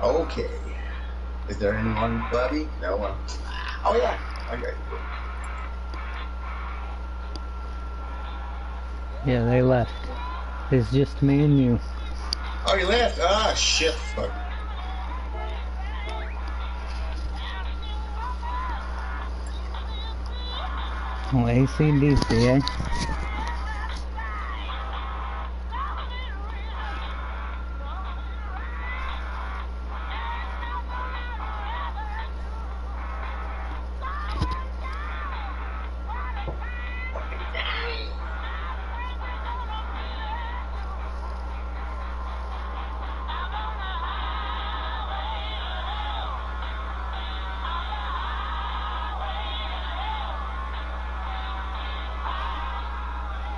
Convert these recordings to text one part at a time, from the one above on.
Okay. Is there anyone in the lobby? No one. Oh yeah. Okay. Yeah, they left. It's just me and you. Oh, you left? Ah, shit. Fuck. Oh, AC/DC, eh?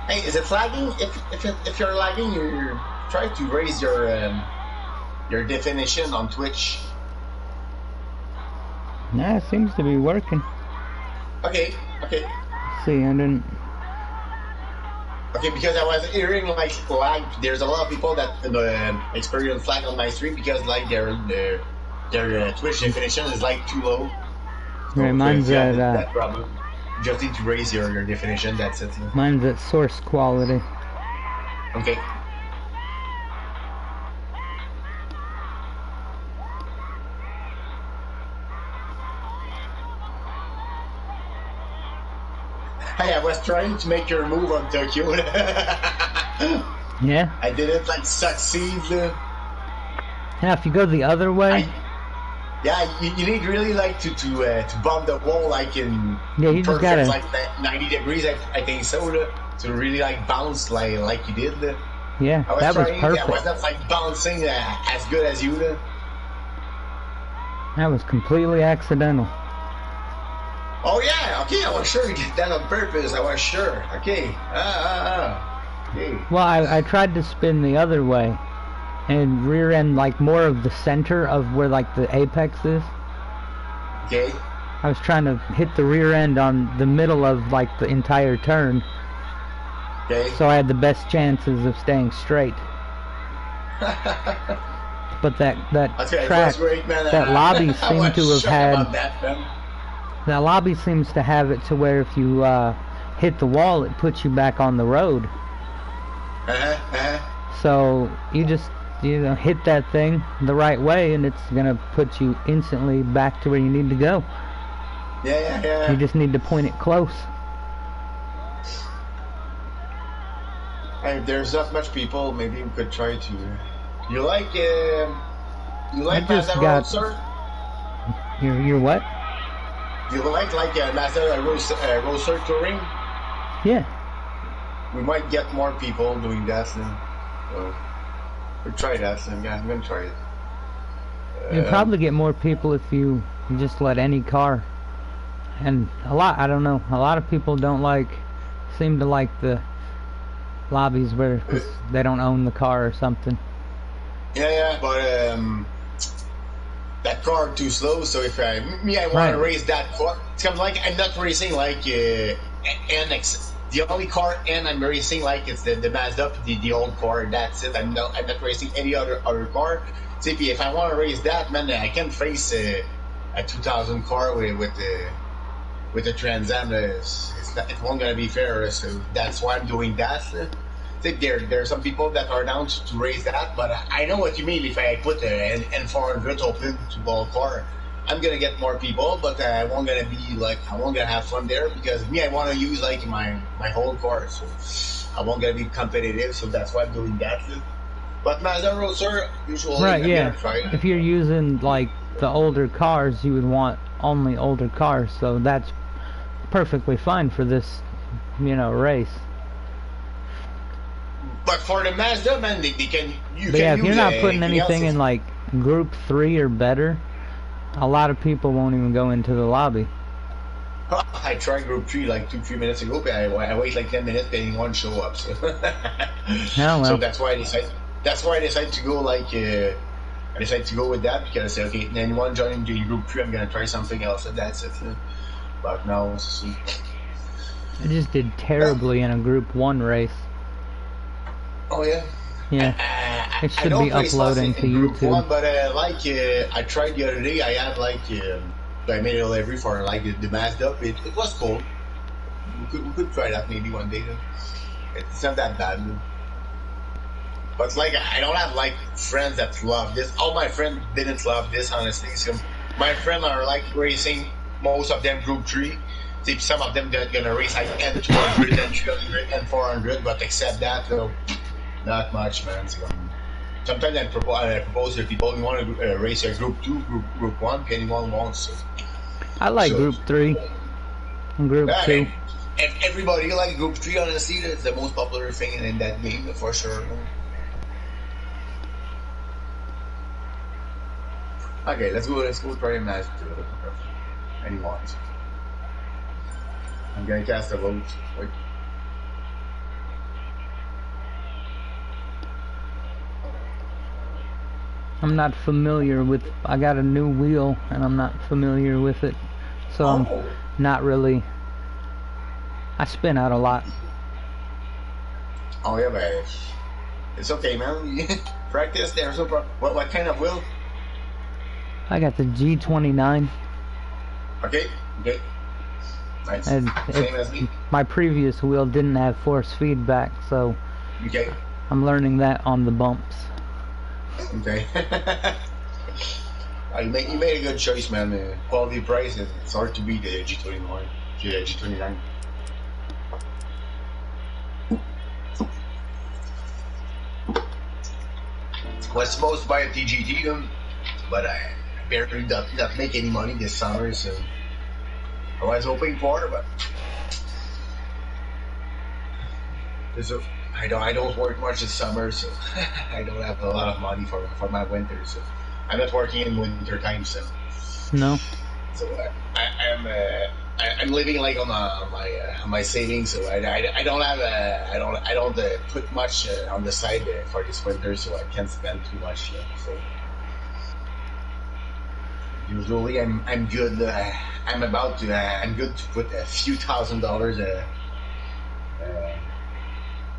Hey, is it lagging? If you're lagging, you try to raise your definition on Twitch. Nah, it seems to be working. Okay. Okay. See, I didn't. Okay, because I was hearing like lag. There's a lot of people that experience lag on my stream because like their Twitch definition is like too low. So Right, mine's at that problem. You just need to raise your definition. That's it. mine's at source quality. Okay. Hey, I was trying to make your move on Tokyo. Yeah. I didn't like succeed. Yeah, if you go the other way. Yeah, you need really like to bump the wall like in you just gotta like 90 degrees. I think so to really like bounce like you did. Yeah, that was perfect. I was not like bouncing as good as you did. That was completely accidental. Oh yeah, okay, I was sure you did that on purpose. I was sure. Okay. Okay. Well, I tried to spin the other way and rear end like more of the center of where like the apex is. Okay. I was trying to hit the rear end on the middle of like the entire turn. Okay. So I had the best chances of staying straight. But that track, great, man. that lobby seemed to have had. That lobby seems to have it to where if you hit the wall, it puts you back on the road. So you just hit that thing the right way, and it's gonna put you instantly back to where you need to go. Yeah. You just need to point it close. Hey, if there's not much people, maybe we could try to. You like just Mazda got. Roadster? You're what? You like Mazda Roadster touring? Yeah. We might get more people doing that then. So we'll try that then. Yeah, I'm gonna try it. You'll probably get more people if you just let any car. And I don't know, a lot of people seem to like the lobbies where cause they don't own the car or something. Yeah, but that car too slow. So if I want to race that car, it's kind of like I'm not racing like NX. The only car I'm racing like it's the Mazda, the old car. That's it. I'm not racing any other car. So if I want to race that, man, I can face a 2000 car with the Trans Am. It won't gonna be fair. So that's why I'm doing that. I think there are some people that are down to raise that, but I know what you mean. If I put an N400 open to all car, I'm gonna get more people, but I won't gonna have fun there because I want to use like my whole car, so I won't gonna be competitive. So that's why I'm doing that. But Mazda Roadster usually right, yeah. Try it. If you're using like the older cars, you would want only older cars, so that's perfectly fine for this, race. But for the Mazda, man, they can. If you're not putting anything in like Group 3 or better, a lot of people won't even go into the lobby. I tried Group 3 like 2-3 minutes ago, but I wait like 10 minutes and one show up. So, well. So that's why I decided to go like. I decided to go with that because I said, okay, anyone joining the Group 3, I'm gonna try something else, and that's it. But now, let's see. I just did terribly in a Group 1 race. Oh yeah. Yeah. It should I don't be play slots uploading to Group YouTube. 1, but I tried the other day. I had I made a livery for like the Mazda. It was cool. We could try that maybe one day. Though. It's not that bad. Though. But like I don't have like friends that love this. All my friends didn't love this, honestly. So my friends are like racing. Most of them Group 3. Some of them gonna race like N200, N300, N400, but except that, though, not much, man. So, sometimes I propose to people you want to race a Group 2, Group 1, anyone wants. So. I like Group 3 and Group 2. Everybody like Group 3, honestly. That's the most popular thing in that game, for sure. Okay, let's go try a match to anyone. I'm gonna cast a vote. Wait. I'm not familiar with. I got a new wheel and I'm not familiar with it, so I'm not really. I spin out a lot. Oh yeah, but it's okay, man. Practice. There's no problem. What kind of wheel? I got the G29. Okay. Nice. And Same as me. My previous wheel didn't have force feedback, so I'm learning that on the bumps. Okay. You made a good choice, man. Quality price, it's hard to beat the G29. G29. Was supposed to buy a TGT, but I barely not make any money this summer, so I was hoping for, but I don't work much this summer, so I don't have a lot of money for my winter. So I'm not working in winter time, so no. So I'm living like on my savings, so I don't put much on the side for this winter, so I can't spend too much. So usually I'm good. I'm good to put a few $1,000s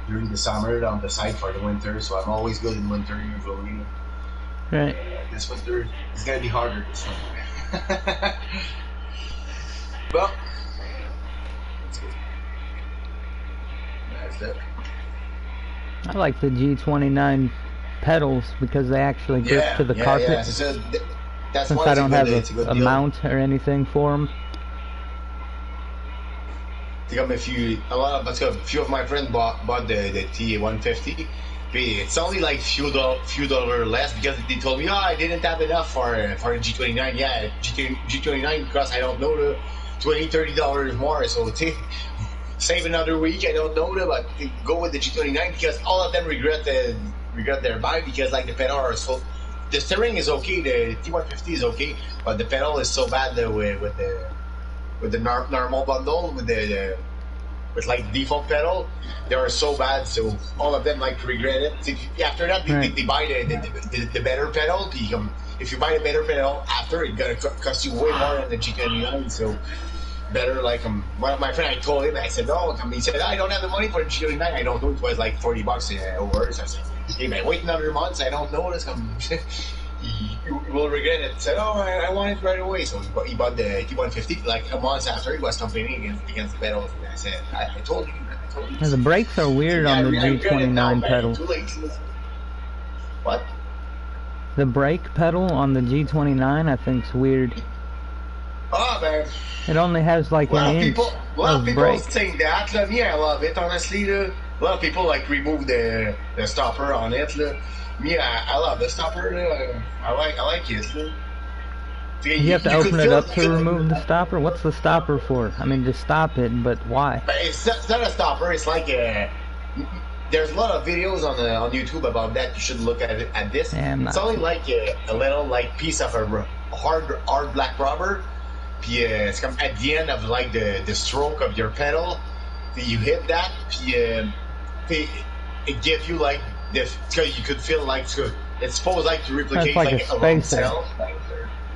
during the summer on the side for the winter, so I'm always good in winter usually. Right. This winter is gonna be harder this winter. Well, that's good. That's it. I like the G29 pedals because they actually grip to the carpet. Yeah. So that's since I don't have a mount or anything for them. A few of my friends bought the T150. It's only like few dollar less because they told me, I didn't have enough for the G29. Yeah, G29 because I don't know the $20-30 more. So save another week. I don't know but go with the G29 because all of them regret their buy because like the pedal are so. The steering is okay. The T150 is okay, but the pedal is so bad with the normal bundle with like default pedal, they are so bad. So all of them like regret it. After that, they buy the better pedal. If you buy the better pedal after, it's gonna cost you way more than the G29. So better one of my friends, I told him, I said, he said, I don't have the money for the G29. I don't know. It was like $40 over. So I said, hey man, wait another month. I don't know this. You will regret it. Said, I want it right away. So he bought the T150 like a month after. He was complaining against the pedals. And I said, I told you. The brakes are weird on the G29 pedal. What? The brake pedal on the G29 I think is weird. Oh man. It only has like an inch a lot of people brake. think that. Me, I love it, honestly. A lot of people like remove the stopper on it. Me, I love the stopper. I like it. You have to open it up to remove the stopper? What's the stopper for? I mean, to stop it, but why? But it's not a stopper. It's like there's a lot of videos on YouTube about that. You should look at this. It's only like a little like piece of a hard black rubber. It's come at the end of like the stroke of your pedal. You hit that. It gives you like because you could feel like it's supposed like to replicate like a long cell.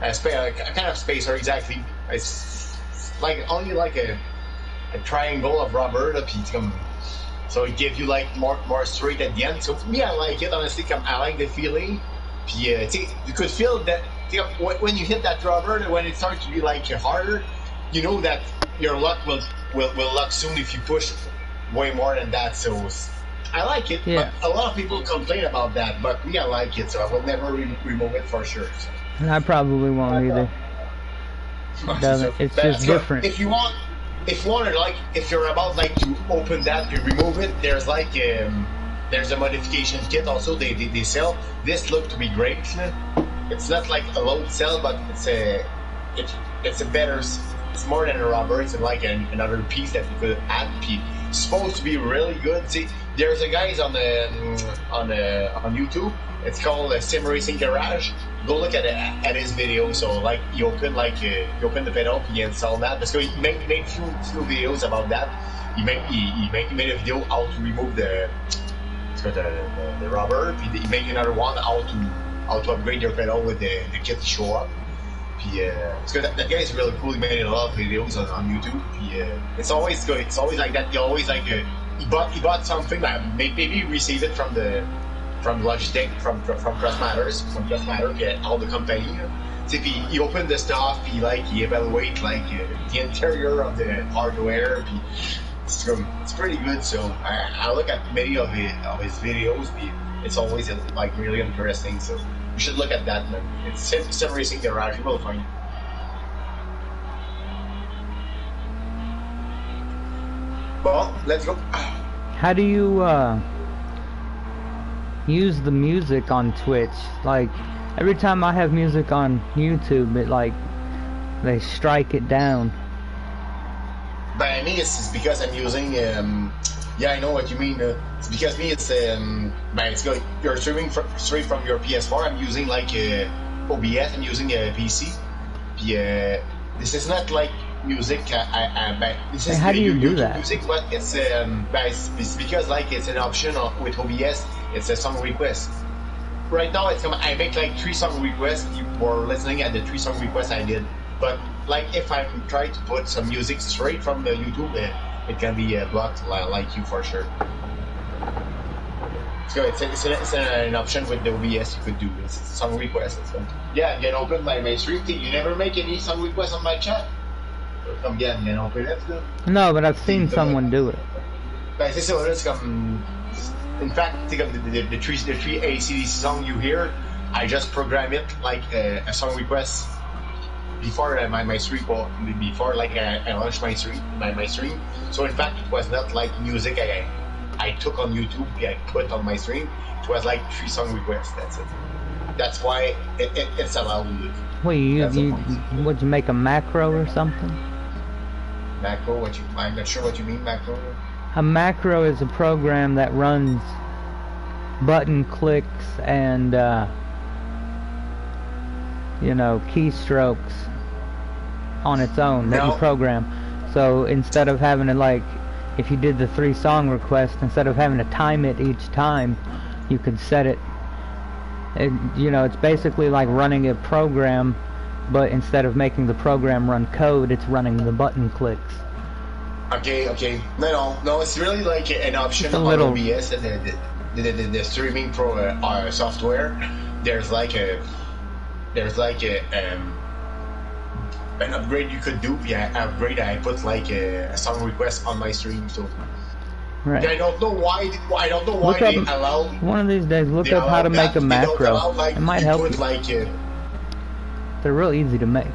A kind of spacer, exactly. It's like only like a triangle of rubber. so it gives you like more straight at the end. So for me, I like it honestly. I like the feeling. Puis, you could feel that when you hit that rubber, when it starts to be like harder, you know that your luck will luck soon if you push way more than that. So I like it. Yeah. But a lot of people complain about that, but me, I like it. So I will never remove it for sure. So. And I probably won't either. It's just different. If you want to like, if you're about like to open that to remove it, there's like there's a modification kit also they sell. This look to be great. It's not like a load cell, but it's a better. It's more than a rubber. It's like another piece that you could add. It's supposed to be really good. See, there's a guys on YouTube. It's called Sim Racing Garage. Go look at his video. So like you open the pedal, you install that. Because he made few videos about that. He made a video how to remove the rubber. He made another one how to upgrade your pedal with the kit to show up. So that guy is really cool. He made a lot of videos on YouTube. It's always good. It's always like that. You always like he bought something that maybe he received it from Logitech, from Crossmatter, all the company. So he opened the stuff. He evaluate the interior of the hardware. It's pretty good. So I look at many of his videos. It's always like really interesting. So you should look at that, man. It's Sim Racing Garage. You will find it. Well, let's go. How do you use the music on Twitch? Like every time I have music on YouTube, it like they strike it down. By me, it's because I'm using. Yeah, I know what you mean. It's because me, it's good. You're streaming straight from your PS4. I'm using like OBS. I'm using a PC. This is not like music. This is how do you do YouTube that? Music, but it's because like it's an option with OBS. It's a song request. Right now, I make like 3 song requests. You were listening at the 3 song requests I did. But like if I'm trying to put some music straight from the YouTube, it can be blocked like you for sure. So it's an option with the OBS you could do. It's song requests. Yeah, you can open my stream. You never make any song requests on my chat. Come again, you can open it. No, but I've seen someone do it. C'est ça, là, c'est comme. In fact, the three ACDC song you hear, I just program it like a song request before my stream, or before like I launched my stream. So in fact, it was not like music I took on YouTube. I put on my stream. It was like 3 song requests. That's it. That's why it's allowed. Wait, would you make a macro or something? Macro? I'm not sure what you mean, macro. A macro is a program that runs button clicks and keystrokes on its own that you program. So instead of having to if you did the 3 song request, instead of having to time it each time, you could set it. It's basically like running a program, but instead of making the program run code, it's running the button clicks. Okay. No, it's really like an option on OBS, the streaming pro software. There's an upgrade you could do. I put like a song request on my stream. So right. I don't know why they allow. One of these days, look up how to make a macro. It might help you. They're real easy to make.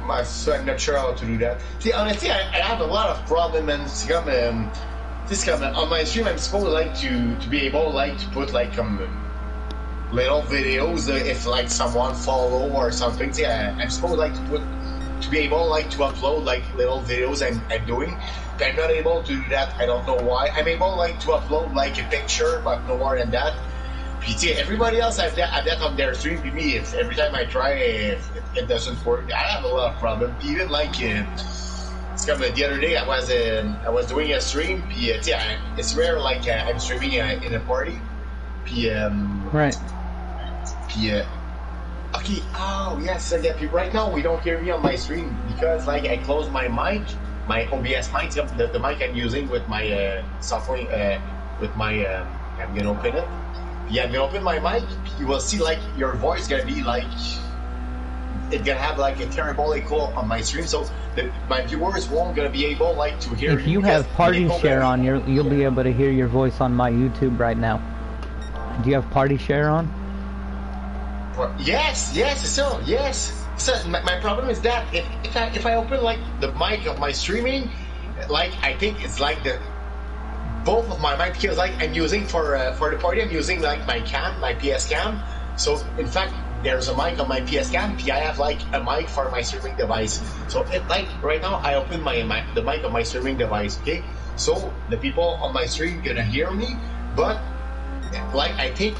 I'm not sure how to do that. See, honestly, I have a lot of problems, and on my stream, I'm supposed to be able to put little videos if someone follow or something. See, I'm supposed to be able to upload little videos I'm doing. But I'm not able to do that. I don't know why. I'm able to upload a picture, but no more than that. Everybody else have that on their stream. For me, every time I try, it doesn't work. I have a lot of problems. Even it's come the other day, I was doing a stream. It's rare I'm streaming in a party. Right. Okay. Oh yes. Right now we don't hear me on my stream because I closed my mic. my OBS mic, the mic I'm using with my software, with my, I'm gonna open it. Yeah, I'm gonna open my mic. You will see like your voice gonna be like, it's gonna have like a terrible echo on my stream, so my viewers won't gonna be able like to hear. If you have party share on, you'll be able to hear your voice on my YouTube right now. Do you have party share on? Yes, yes. So my problem is that if I open like the mic of my streaming, like I think it's like both of my mic, because like I'm using for the party, I'm using like my cam, my PS cam. So in fact, there's a mic on my PS cam. I have like a mic for my streaming device. So like right now, I open the mic of my streaming device. Okay, so the people on my stream gonna hear me, but like I think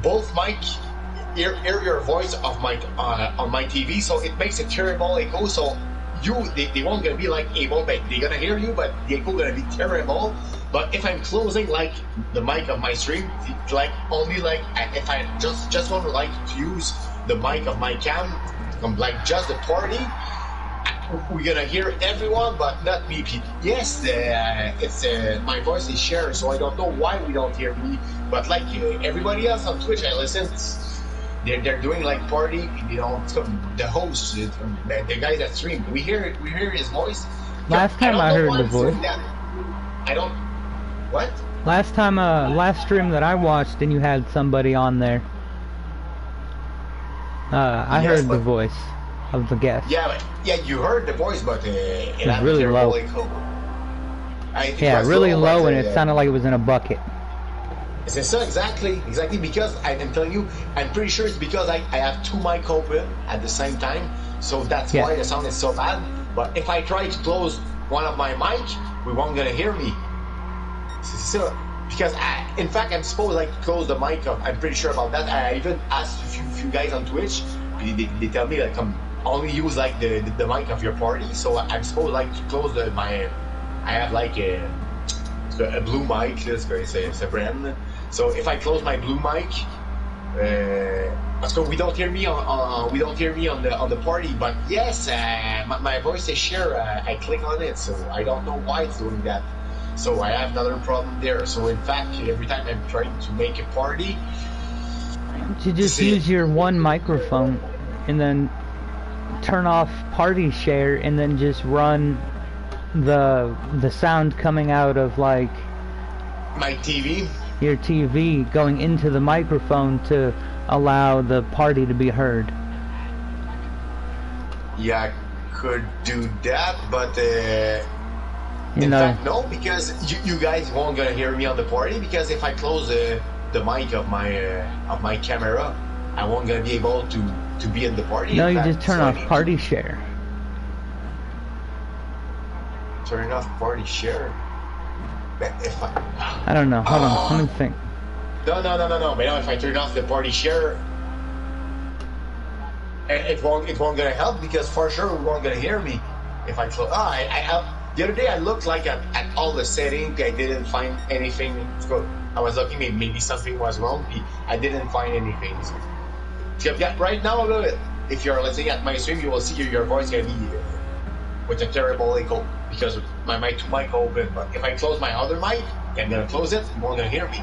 both mic hear your voice of my on my TV, so it makes a terrible echo. So they won't gonna be like able, but they're gonna hear you, but the echo gonna be terrible. But if I'm closing like the mic of my stream, like only like if I just want to like to use the mic of my cam, like just the party, we're gonna hear everyone, but not me. Yes, it's my voice is shared, so I don't know why we don't hear me. But like everybody else on Twitch, I listen. They're doing like party, you know. The host, the guys that stream, we hear his voice. Last time I heard the voice. I don't. What? Last time, last stream that I watched, and you had somebody on there. I heard the voice of the guest. Yeah, you heard the voice, but it was really low. Yeah, really low, and it sounded like it was in a bucket. So exactly, because I'm telling you, I'm pretty sure it's because I have two mic open at the same time, so that's why the sound is so bad. But if I try to close one of my mic, we won't gonna hear me. So, because in fact I'm supposed like to close the mic of, I'm pretty sure about that. I even asked a few guys on Twitch, they tell me like only use like the mic of your party, so I'm supposed like to close I have like a blue mic, it's a brand. So if I close my blue mic, so we don't hear me on the party. But yes, my voice is shared. I click on it, so I don't know why it's doing that. So I have another problem there. So in fact, every time I'm trying to make a party, you just use your one microphone and then turn off party share, and then just run the sound coming out of like my TV, your TV, going into the microphone to allow the party to be heard. Yeah, I could do that, but in fact no, because you guys won't gonna hear me on the party, because if I close the mic of my camera, I won't gonna be able to be in the party. No, you just turn off party share. Turn off party share. If I don't know. Hold on, let me think. No. But now if I turn off the party share, it won't gonna help, because for sure we won't gonna hear me if I close. The other day I looked like at all the settings. I didn't find anything. I was looking, maybe something was wrong. I didn't find anything. So right now, if you're listening at my stream, you will see your voice gonna be with a terrible echo, because my two mic open. But if I close my other mic, I'm gonna close it, you won't gonna hear me.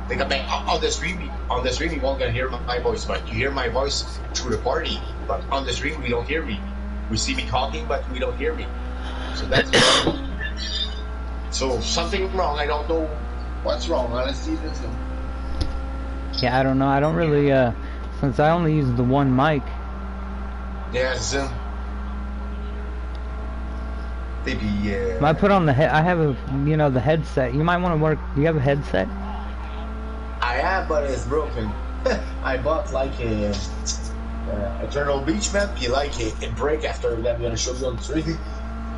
Like on the stream, you won't gonna hear my voice, but you hear my voice through the party. But on the stream, we don't hear me. We see me talking, but we don't hear me. So that's so something wrong. I don't know what's wrong. Honestly, yeah, I don't know. I don't really since I only use the one mic. Yes. Maybe. I put on the head. I have the headset. You might want to work. Do you have a headset? I have, but it's broken. I bought like a Eternal Beach, man. It break after that. I'm gonna show you on the stream.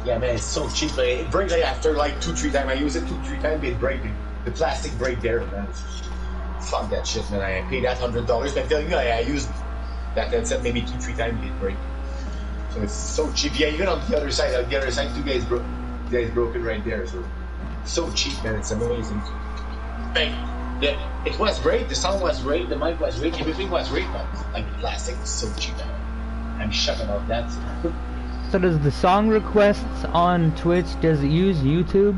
Yeah, man, it's so cheap. It breaks like after like 2-3 times. I use it 2-3 times. It break. The plastic break there, man. Fuck that shit, man. I paid that $100. I'm telling you, I used that headset maybe 2-3 times. It break. So it's so cheap. Yeah, even on the other side, two guys broken right there. So cheap, man. It's amazing. It was great. The sound was great. The mic was great. Everything was great, but like the plastic was so cheap. I'm shocked about that. So does the song requests on Twitch, does it use YouTube?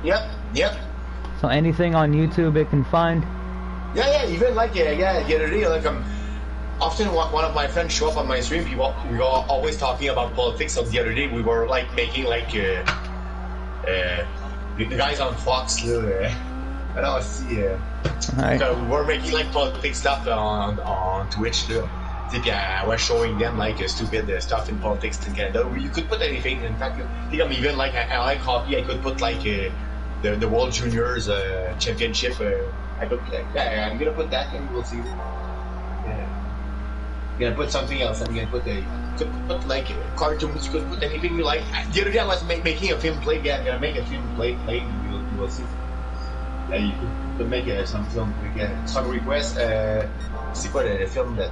Yep. So anything on YouTube it can find? Yeah, even like the other day, like often one of my friends show up on my stream. We are always talking about politics. So the other day we were like making like the guys on Fox. I don't see. Right. So we were making like politics stuff on Twitch. I was showing them like stupid stuff in politics in Canada. You could put anything. In fact, I think I'm even like I like hockey. I could put like the World Juniors Championship. I could I'm gonna put that and we'll see. Yeah. I'm gonna put something else. I'm gonna put like cartoons. You could put anything you like. The other day I was making a film play. Yeah, I'm gonna make a film play. You will see. You could make some film. Some requests. C'est quoi le film that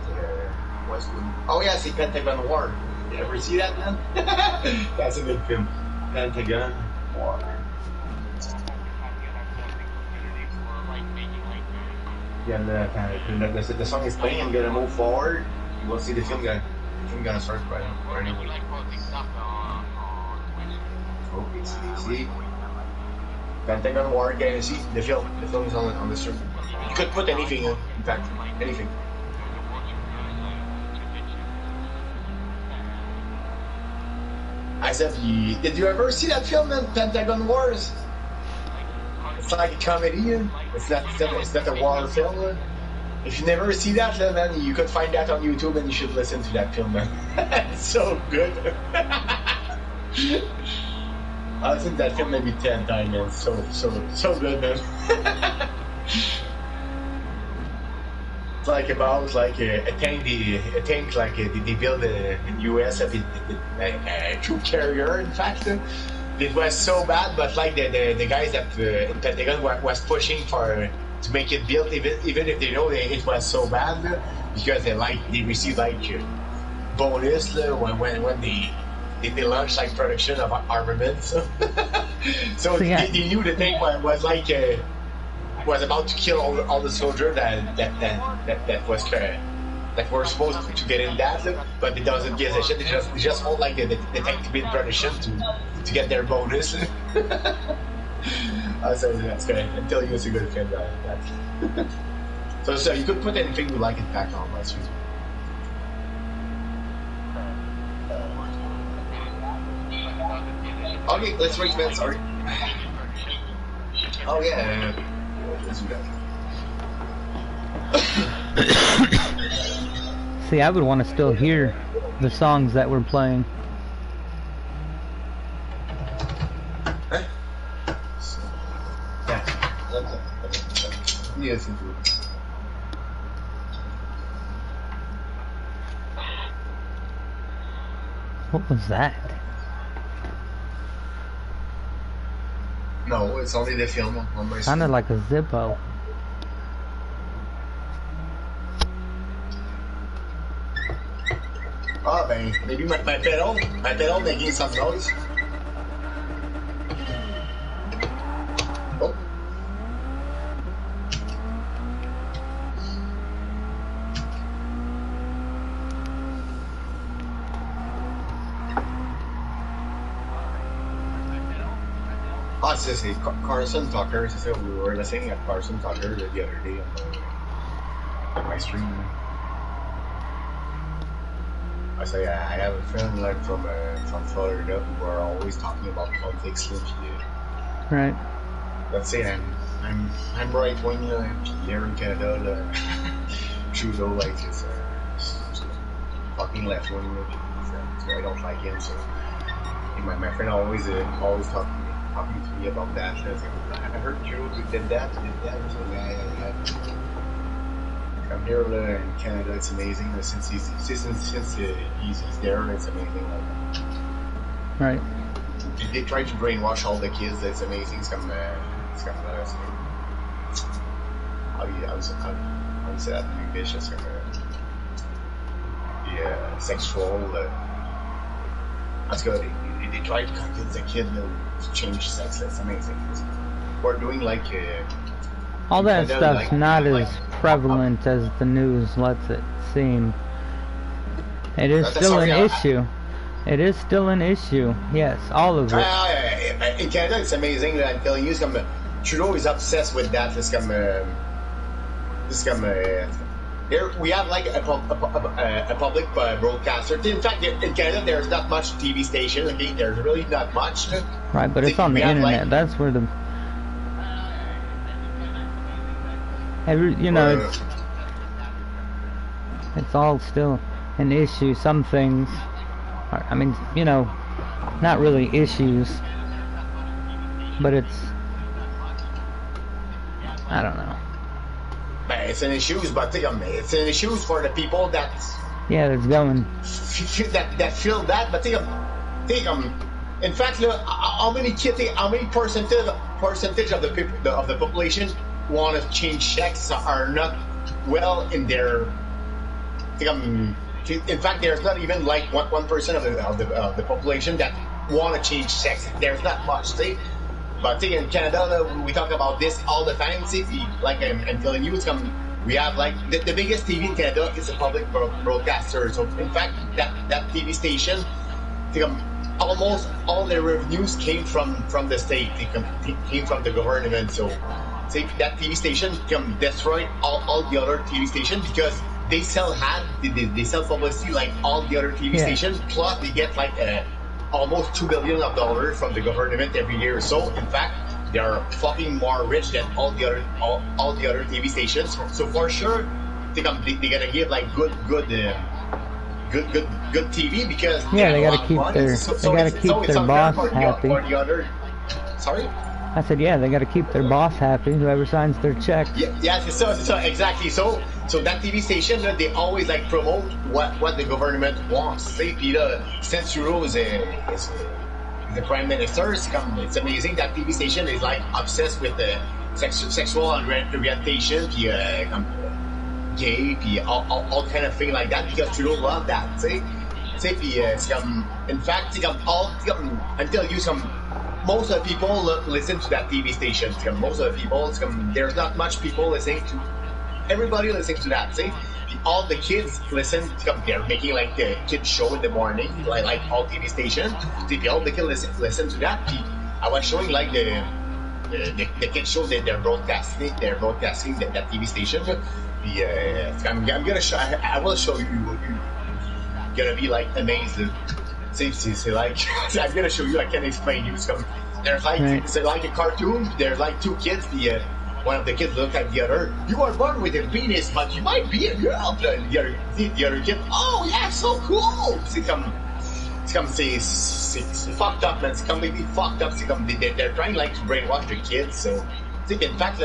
was good? Oh yeah, c'est Pentagon War. You ever see that, man? That's a good film. Pentagon War. Yeah, the song is playing. I'm gonna move forward. You will see the film gonna start right away. Okay, see. Pentagon War, can see the film? The film is on the stream. You could put anything in fact, anything. I said, did you ever see that film, man? Pentagon Wars? It's like a comedy. It's not a war film. If you never see that, then you could find that on YouTube and you should listen to that film, man. It's so good. I've seen that film maybe 10 times, man. So good, man. It's like about like a tank like they build in US a troop carrier. In fact, it was so bad, but like the guys that in Pentagon was pushing to make it built, even if they know it was so bad, because they received like bonus when they launched like production of armaments. So yeah. they knew the thing was like was about to kill all the soldiers that were supposed to get in that, but it doesn't give a shit. They just want like the tank to be in production to get their bonus. So that's good. I'm telling you, it's a good film. So you could put anything you like it back on my stream. Okay, let's wait, man. Sorry. Oh yeah. Let's do that. See, I would want to still hear the songs that we're playing. Huh? Yeah. Yes, What was that? No, it's only the film on my screen. Sounded like a Zippo. Oh, man, maybe my pedal making some noise. Oh. Oh, it's just Carson Tucker. So we were listening at Carson Tucker the other day on my stream. I say I have a friend like from Florida who are always talking about politics. Right. Let's say I'm right wing here in Canada. Trudeau like is fucking left wing, so I don't like him. So my friend always talking to me about that. I heard Trudeau did that. So yeah. I'm here in Canada. It's amazing since he's there. It's amazing. Right. They try to brainwash all the kids. It's amazing. How you say that in English? It's sexual. That's good. They try to convince the kid to change sex. That's amazing. We're doing like. All that stuff's not as prevalent as the news lets it seem. It is still an issue. It is still an issue. Yes, all of it. In Canada, it's amazing that I'm telling you. Trudeau is obsessed with that. Here we have like a public broadcaster. In fact, in Canada, there's not much TV station. Okay, there's really not much. Right, but it's on the internet. Like, that's where the it's all still an issue. Some things, I mean, not really issues, but it's, I don't know. It's an issue, but it's an issue for the people that that's going that feel that. But in fact, look, how many percentage of the population want to change sex are not well in their. In fact, there's not even like 1% of the population that want to change sex. There's not much. See? But in Canada, we talk about this all the time. See, like I'm telling you, we have like the biggest TV in Canada is a public broadcaster. So in fact, that TV station, almost all their revenues came from the state. They came from the government. So see, that TV station can destroy all the other TV stations because they sell they sell publicity like all the other TV stations. Plus, they get like almost $2 billion from the government every year. So in fact, they are fucking more rich than all the other TV stations. So for sure, they're gonna give like good TV because they gotta keep their boss happy. Sorry. I said, they got to keep their boss happy, whoever signs their check. So exactly. So that TV station, they always like promote what the government wants. Say, Peter, since Trudeau is the prime minister, it's amazing that TV station is like obsessed with the sexual orientation, gay, all kind of thing like that because Trudeau love that. Say, in fact, until you most of the people listen to that TV station. Most of the people, there's not much people listening to. Everybody listening to that. See, all the kids listen. They're making like the kid show in the morning, like all TV stations. See, all the kids listen to that. I was showing like the kid show that they're broadcasting. They're broadcasting that TV station. I'm gonna show. I will show you. You're gonna be like amazed. See, like I'm gonna show you. I can't explain you. There's like it's like a cartoon. There's like two kids. One of the kids look at the other. You are born with a penis, but you might be a girl. The other kid. Oh yeah, so cool. It's fucked up, man. It's completely fucked up. They're trying like to brainwash the kids. So in fact,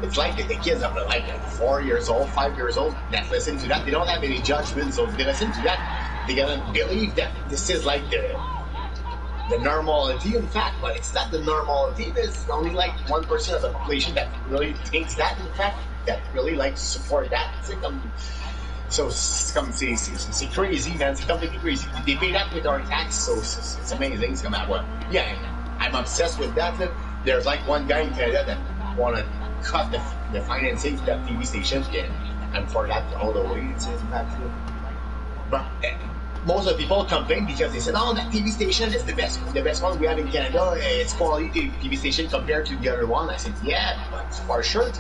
it's like the kids are like 4 years old, 5 years old that listen to that. They don't have any judgment, so they listen to that. They're gonna believe that this is like the normality, in fact, but it's not the normality. There's only like 1% of the population that really thinks that, in fact, that really like support that. It's crazy, man. It's completely crazy. They pay that with our tax, so it's amazing. I'm obsessed with that. There's like one guy in Canada that wanna cut the financing to that TV station, and for that all the way. It's but most of the people complain because they said, "Oh, that TV station is the best one we have in Canada. It's quality TV station compared to the other one." I said, "Yeah, but for sure, it's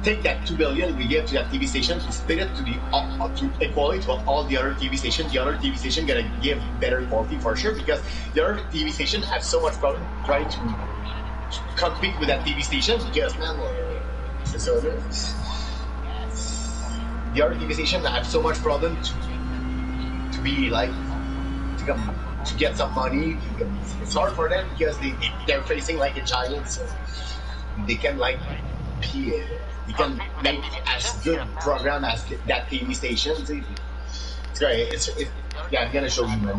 take that $2 billion we give to that TV station to split it to equally to all the other TV stations. The other TV station gonna give better quality for sure because the other TV station have so much problem trying to compete with that TV station because man, the other TV station have so much problem to be like to get some money. It's hard for them because they're facing like a giant, so they can like they can make as good program as that TV station. It's great. I'm gonna show you my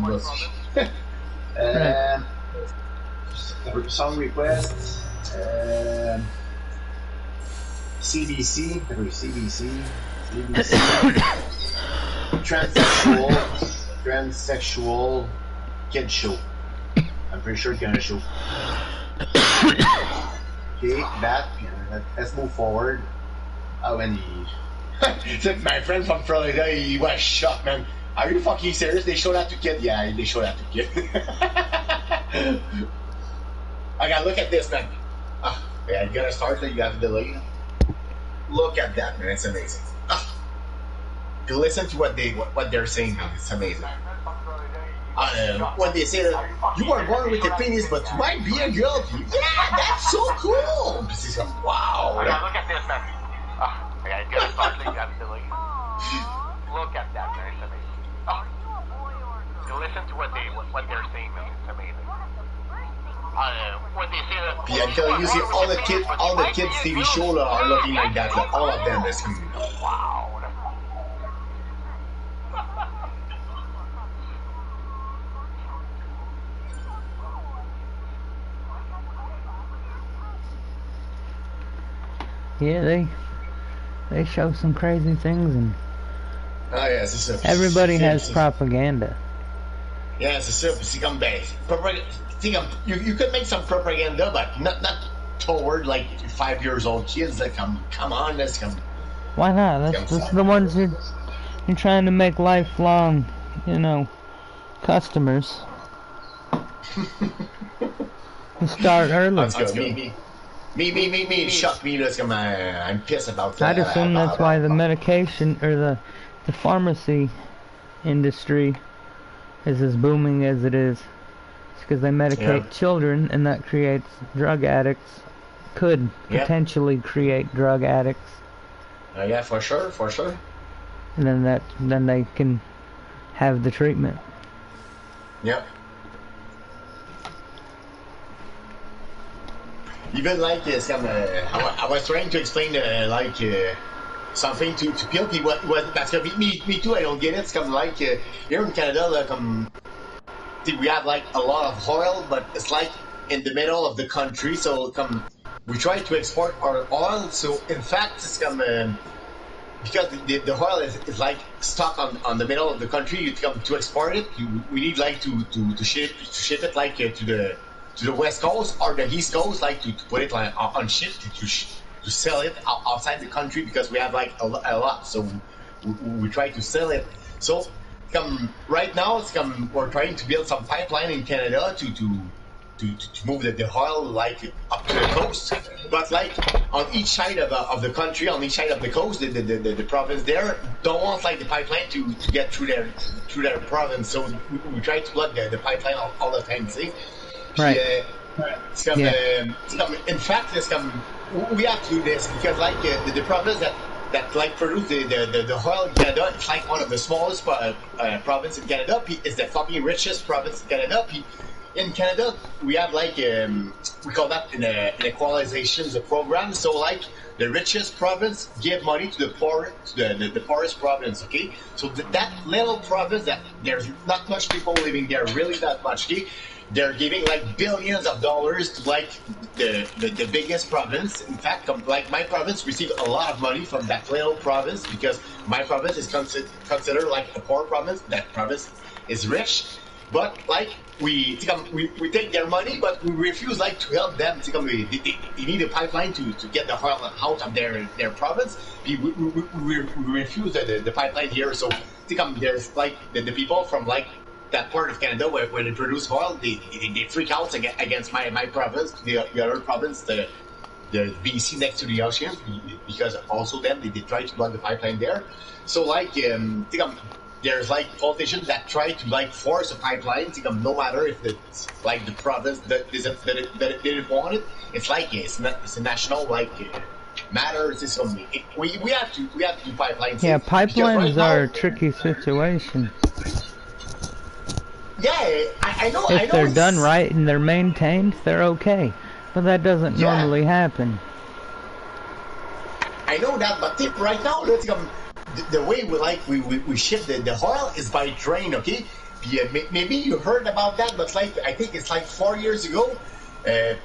song requests. CBC. Transsexual kid show. I'm pretty sure it's gonna show. Okay, let's move forward. My friend from Florida, he was shocked, man. Are you fucking serious? They show that to kid? Yeah, they show that to kid. I gotta look at this, man. Yeah, you gotta start it, you have to delay. Look at that, man. It's amazing. To listen to what they're saying, man. It's amazing. When they say that you are born with a penis, but you might be a girl. Yeah, that's so cool. This is wow. Yeah, look at this, man. Yeah, you gotta start it, you have to delay. Look at that, man. It's amazing. To listen to what they're saying, man. It's amazing. When they say that. Yeah, I'm telling you, see, all the kids TV shows are looking like that. Like, all of them. That's wow. Yeah, they show some crazy things, and yes, everybody has propaganda. Yes, c'est comme you could make some propaganda, but not toward like 5 years old kids. Like, come on, let's come. Why not? That's the ones you're trying to make lifelong, customers. You start early. Me, shock me. I'm pissed about that. I'd assume that's why the medication or the pharmacy industry is as booming as it is. It's because they medicate children, and that creates drug addicts. Could potentially create drug addicts. Yeah, for sure. And then they can have the treatment. Yep. Even like this, I was trying to explain something to people. That's me too. I don't get it. It's come like here in Canada, we have like a lot of oil, but it's like in the middle of the country. So we try to export our oil. So in fact, it's because the oil is like stuck on the middle of the country. You come to export it. We need like to ship it like to the west coast or the east coast, like to put it like on ship to sell it outside the country, because we have like a lot. So we try to sell it. So right now we're trying to build some pipeline in Canada to move the oil like up to the coast. But like on each side of the country, on each side of the coast, the province there don't want like the pipeline to get through their province. So we try to block the pipeline all the time. See. Right. In fact, we have to do this because like the province that like produce the oil in Canada, it's like one of the smallest province in Canada. It's the fucking richest province in Canada. In Canada, we have like we call that an equalization program. So like the richest province give money to the poorest province. Okay, so that little province that there's not much people living there, really that much. Okay. They're giving like billions of dollars to like the biggest province. In fact, like my province received a lot of money from that little province because my province is considered like a poor province. That province is rich, but like we take their money, but we refuse like to help them. They need a pipeline to get the oil out of their province. We refuse the pipeline here. So there's like the people from like that part of Canada where they produce oil, they freak out against my province, the other province, the BC next to the ocean, because also them they try to block the pipeline there. So like there's like politicians that try to like force a pipeline, no matter if it's like the province that they didn't want it. It's like it's a national like matter. We have to do pipelines. Yeah, pipelines are a tricky situation. Yeah, I know. If they're done right and they're maintained, they're okay. But that doesn't normally happen. I know that, but right now, the way we ship the oil is by train, okay? Yeah, maybe you heard about that, but like I think it's like 4 years ago, a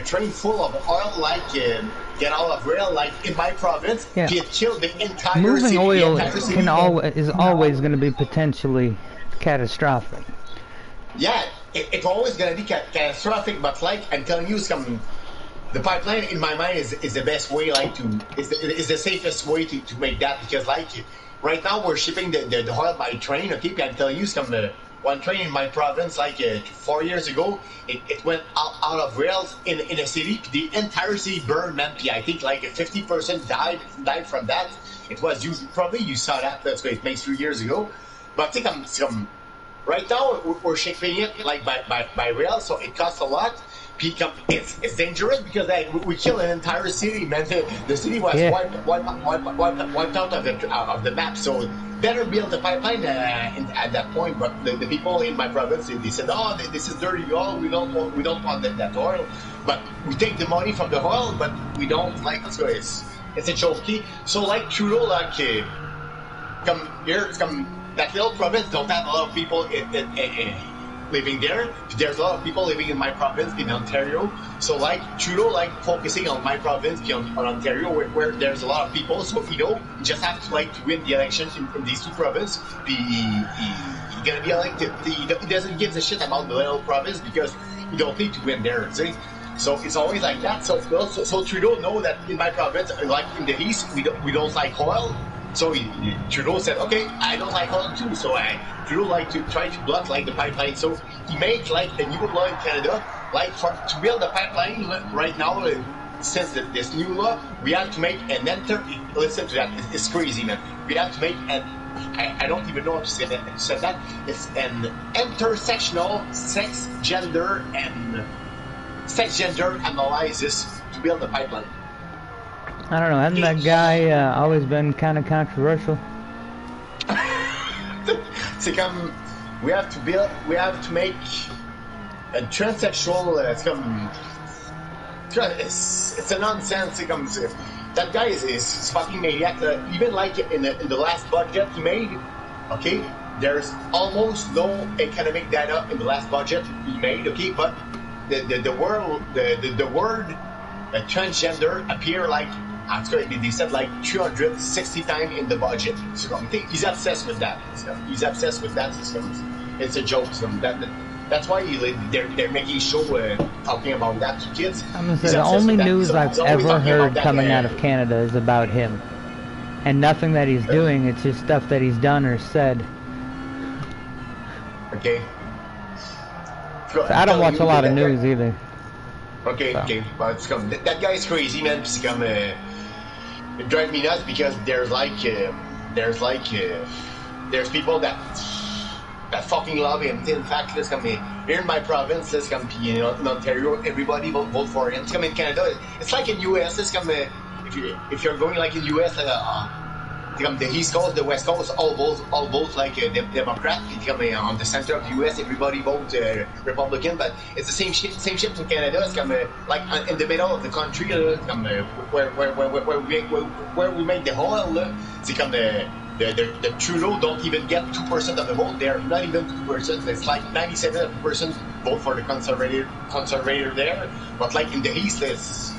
train full of oil, like get out of rail, like in my province, it killed the entire Moving city. Oil is always going to be potentially catastrophic. Yeah, it's always going to be catastrophic, but like I'm telling you, the pipeline in my mind is the best way, like is the safest way to make that, because like right now we're shipping the oil by train. Okay, I'm telling you, some one train in my province, like 4 years ago, it went out of rails in a city. The entire city burned, man. I think like 50% died from that. It was probably you saw that. That's what it makes 3 years ago. But I think right now we're shipping it like by rail, so it costs a lot. It's dangerous because we kill an entire city, man. The city was wiped out of the map. So better build the pipeline at that point. But the people in my province, they said, "Oh, this is dirty oil. We don't want that oil." But we take the money from the oil, but we don't like. Let's go. It's a joke. So like Trudeau, like that little province don't have a lot of people living there. There's a lot of people living in my province, in Ontario. So like Trudeau, like focusing on my province, on Ontario, where there's a lot of people. So you just have to like to win the election in these two provinces. He's gonna be elected. He doesn't give a shit about the little province because you don't need to win there. See? So it's always like that. So Trudeau know that in my province, like in the east, we don't like oil. So Trudeau said, okay, I don't like oil too. So Trudeau like to try to block like the pipeline. So he made like a new law in Canada, like to build the pipeline right now. Since this new law, we have to make an listen to that. It's crazy, man. We have to make I don't even know if you said that. It's an intersectional sex gender analysis to build the pipeline. I don't know, hasn't that guy always been kind of controversial? We have to make a transsexual, it's a nonsense, that guy is fucking maniac. Even like in the last budget he made, okay, there's almost no economic data in the last budget he made, okay, but the word transgender appear like, they said like 360 times in the budget. So he's obsessed with that. He's obsessed with that. It's a joke. That's why they're making show talking about that to kids. I'm gonna say the only news I've ever heard coming out of Canada is about him, and nothing that he's doing. It's just stuff that he's done or said. Okay. So I don't watch a lot of news either. Okay, so. Okay, but that guy is crazy, man. It drives me nuts because there's people that fucking love him. In fact, here in my province, in Ontario, everybody will vote for him. In Canada, it's like in US. If you're going like in US, the East Coast, the West Coast, all vote like Democrat. On the center of the US, everybody votes Republican. But it's the same shit in Canada. It's like in the middle of the country, where we make the oil. The Trudeau don't even get 2% of the vote. They're not even 2%. It's like 97% vote for the conservative there. But like in the East, it's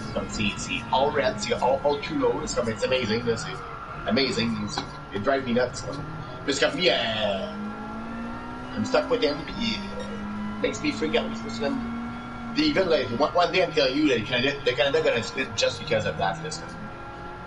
all red, all Trudeau. It's amazing. Amazing. It drives me nuts. Because me, I'm stuck with him. It makes me freak out. Even like one day I'm telling you that Canada gonna split just because of that.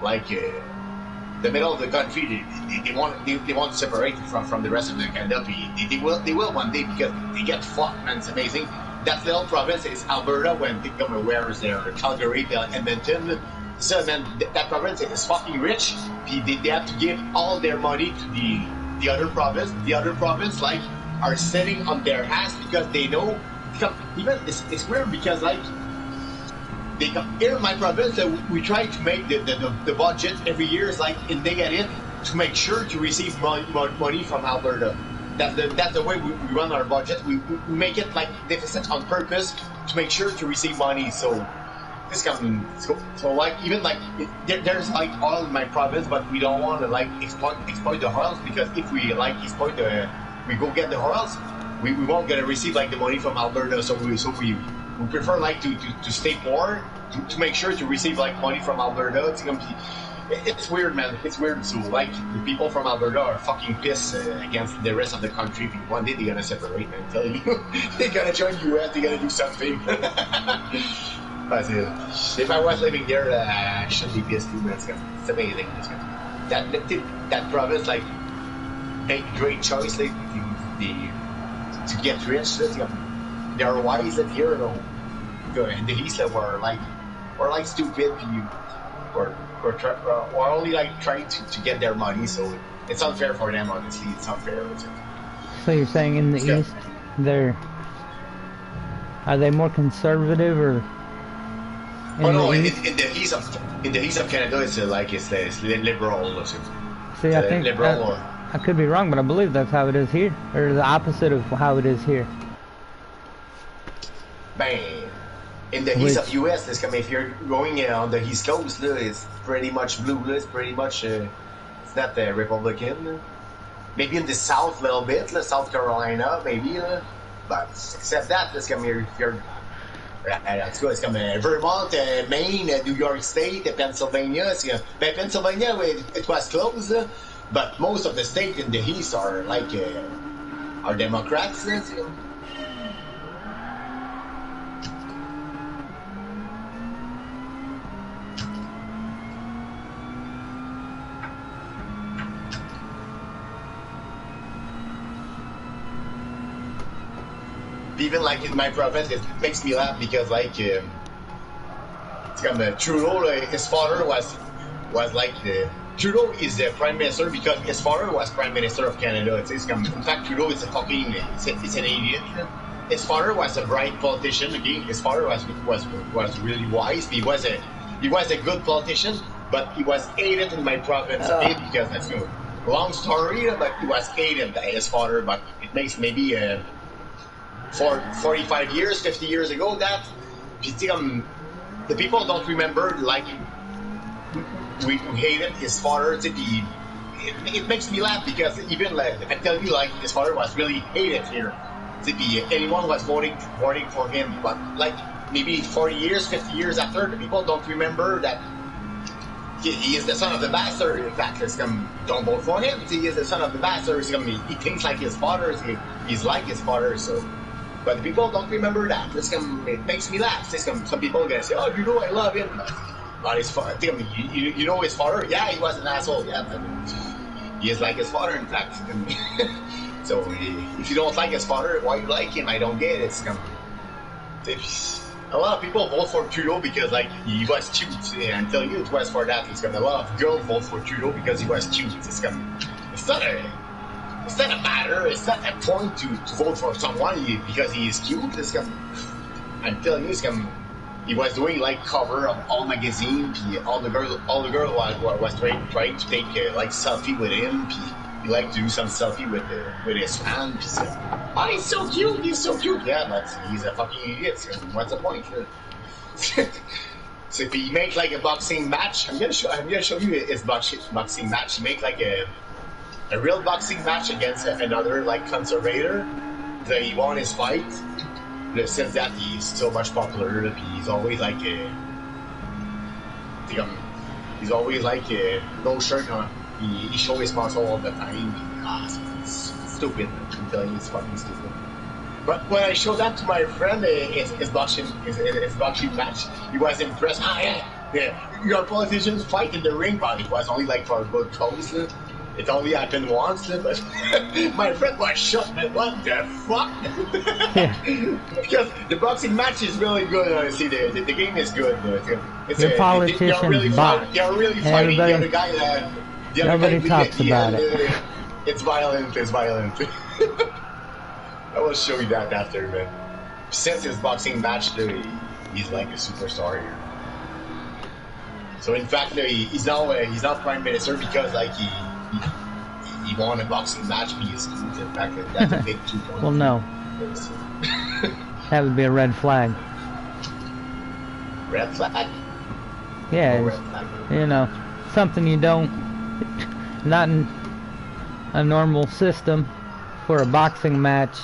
Like the middle of the country, they want to separate from the rest of the Canada. They will one day because they get fucked, man. It's amazing. That little province is Alberta when they come where is there Calgary, Edmonton. So man, that province is fucking rich. They have to give all their money to the other province. The other province like are sitting on their ass because they know. Even it's weird because like they come here in my province. We try to make the budget every year is like in negative to make sure to receive money from Alberta. That's the way we run our budget. We make it like deficit on purpose to make sure to receive money. So. So like even like there's like oil in my province, but we don't want to like exploit the oils because if we like exploit we go get the oils, we won't get to receive like the money from Alberta. So we prefer like to stay poor to make sure to receive like money from Alberta. It's weird, man. It's weird. So like the people from Alberta are fucking pissed against the rest of the country. One day they're gonna separate, man. I'm telling you, they're gonna join US. They're gonna do something. If I was living there, I should be pissed too, man. It's amazing. that province like make great choice like to get rich. They're wise that here though. In the East were like stupid. Or only like trying to get their money. So it's unfair for them. Honestly, it's unfair. So you're saying in the East, are they more conservative or? In the east of Canada, it's liberal. See, I think liberal. I could be wrong, but I believe that's how it is here, or the opposite of how it is here. Bang. In the east of US, if you're going on the East Coast, it's pretty much blue. It's pretty much it's not Republican. Maybe in the South a little bit, South Carolina, maybe. But except that, it's come here. It's come Vermont, Maine, New York State, Pennsylvania. Pennsylvania, it was close, but most of the states in the East are like are Democrats. Even like in my province, it makes me laugh because like it's come Trudeau, his father was like Trudeau is the prime minister because his father was prime minister of Canada. It's come, in fact, Trudeau is a fucking it's an idiot. His father was a bright politician. Okay, his father was really wise. He was a good politician, but he was hated in my province. Okay, because that's long story, but he was hated by his father. But it makes maybe for 45 years, 50 years ago, that the people don't remember, like, we hated his father. It makes me laugh because even like, if I tell you, like, his father was really hated here. Anyone was voting for him, but like maybe 40 years, 50 years after, the people don't remember that he is the son of the bastard. In fact, don't vote for him. He is the son of the bastard. He thinks like his father. He's like his father, so... But the people don't remember that. It makes me laugh. Some people are going to say, oh, you know, I love him. But his father, you know his father? Yeah, he was an asshole. Yeah, but he is like his father, in fact. So if you don't like his father, why you like him? I don't get it. A lot of people vote for Trudeau because like he was cute. And tell you it was for that. A lot of girls vote for Trudeau because he was cute. It's not a matter. It's not a point to vote for someone because he is cute. I'm telling you, he was doing like cover of all magazines. All the girl was trying to take like selfie with him. He liked to do some selfie with his fan. Oh, he's so cute. He's so cute. Yeah, but he's a fucking idiot. So what's the point? So if he make like a boxing match, I'm gonna show you his boxing match. He make like a real boxing match against another like conservator. That he won his fight. Since that he's so much popular, he's always like no shirt on. He shows his muscle all the time. It's stupid. I'm telling you, it's fucking stupid. But when I showed that to my friend, his boxing match, he was impressed. Yeah. Your politicians fight in the ring, but it was only like for a good cause. It only happened once, but my friend was shocked. What the fuck? Because the boxing match is really good. Honestly, the game is good. Your politicians box. You're really fighting. The other guy. Nobody talks about it. It's violent. It's violent. I will show you that after, man. Since his boxing match, he's like a superstar here. So in fact, he's now prime minister because like he won a boxing match. Because in fact, that's a big 2 point. Well, no. That would be a red flag. Red flag? Yeah, red flag. You know, something you don't, not in a normal system for a boxing match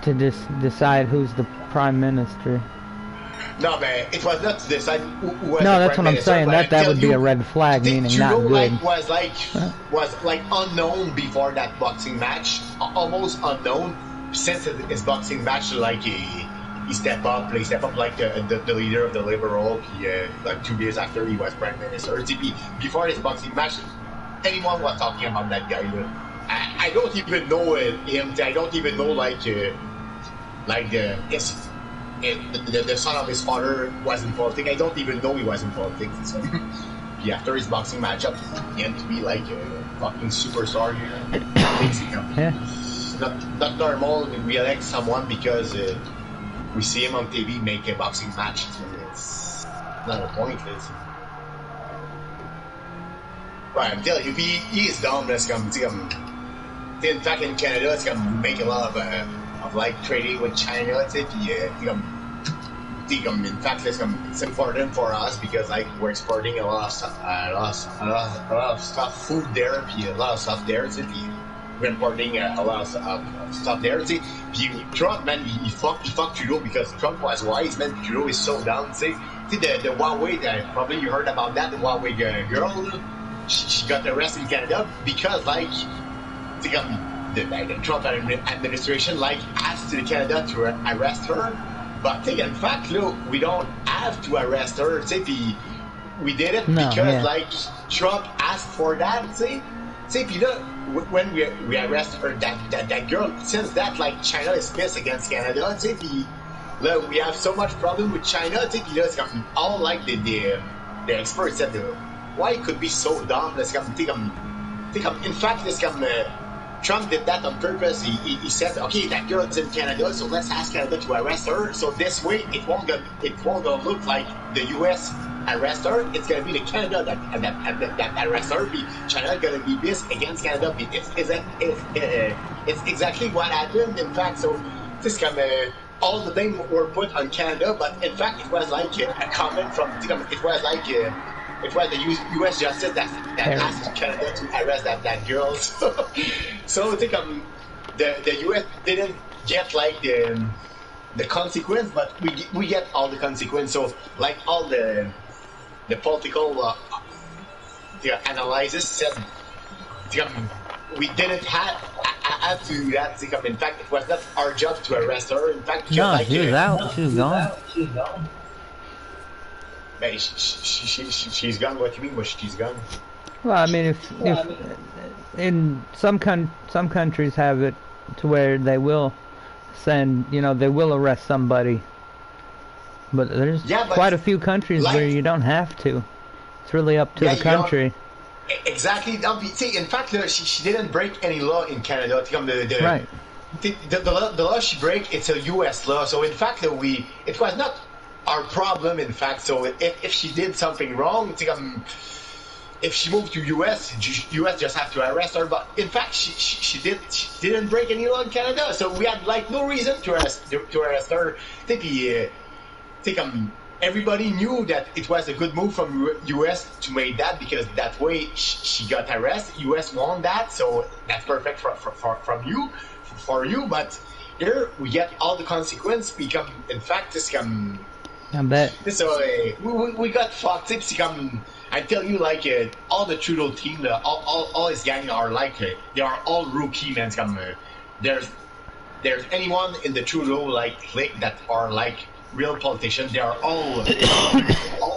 to decide who's the prime minister. No, man, it was not to decide who was no, the that's prime what I'm minister, saying. That would be a red flag, meaning not good. Was like unknown before that boxing match, almost unknown. Since his boxing match, like he stepped up like the leader of the Liberal. Like 2 days after he was prime minister. Before his boxing match, anyone was talking about that guy. I don't even know him. I don't even know like the son of his father was in politics. I don't even know he was in politics. So, after his boxing matchup, he had to be like a fucking superstar here. Yeah. Not normal. We elect someone because we see him on TV make a boxing match. So it's not a point. But I'm telling you, he is dumb. In fact, in Canada, it's gonna make a lot of like trading with China. In fact, it's important for us because like we're exporting a lot of stuff, food there, a lot of stuff there. We're importing a lot of stuff there. Trump, man, he fucked Trudeau because Trump was wise, man. Trudeau is so down. The Huawei, probably you heard about that. The Huawei girl, she got arrested in Canada because like. The Trump administration like asked Canada to arrest her, but in fact, look, we don't have to arrest her. We did it because like Trump asked for that. When we arrest her, that girl, since that like China is pissed against Canada. Look, we have so much problem with China. All like the experts said, why it could be so dumb. In fact, Trump did that on purpose. He said, okay, that girl's in Canada, so let's ask Canada to arrest her. So this way, it won't look like the U.S. arrest her. It's gonna be the Canada that arrest her. China gonna be this against Canada. It's exactly what happened. In fact, so this all the blame were put on Canada, but in fact, it was like a comment from. It was like. It was the U.S. justice that asked Canada to arrest that girl. So I think the U.S. didn't get like the consequence, but we get all the consequence. So like all the political analysis said, we didn't have to do that. In fact, it was not our job to arrest her. In fact, she was out. She was gone. She's gone. What do you mean? What she's gone? Well, I mean, if in some countries have it to where they will send, they will arrest somebody, but there's quite a few countries where you don't have to. It's really up to the country. Exactly. In fact, she didn't break any law in Canada. Right. The law she break, it's a U.S. law. So in fact, it was not our problem, in fact. So if she did something wrong, if she moved to US just have to arrest her. But in fact, she didn't break any law in Canada, so we had like no reason to arrest her. I think everybody knew that it was a good move from US to make that because that way she got arrested. US won that, so that's perfect for you. But here we get all the consequence. In fact, this I bet. So we got fucked. I tell you, like all the Trudeau team, all his gang are like they are all rookie men. There's anyone in the Trudeau like clique that are like real politicians. They are all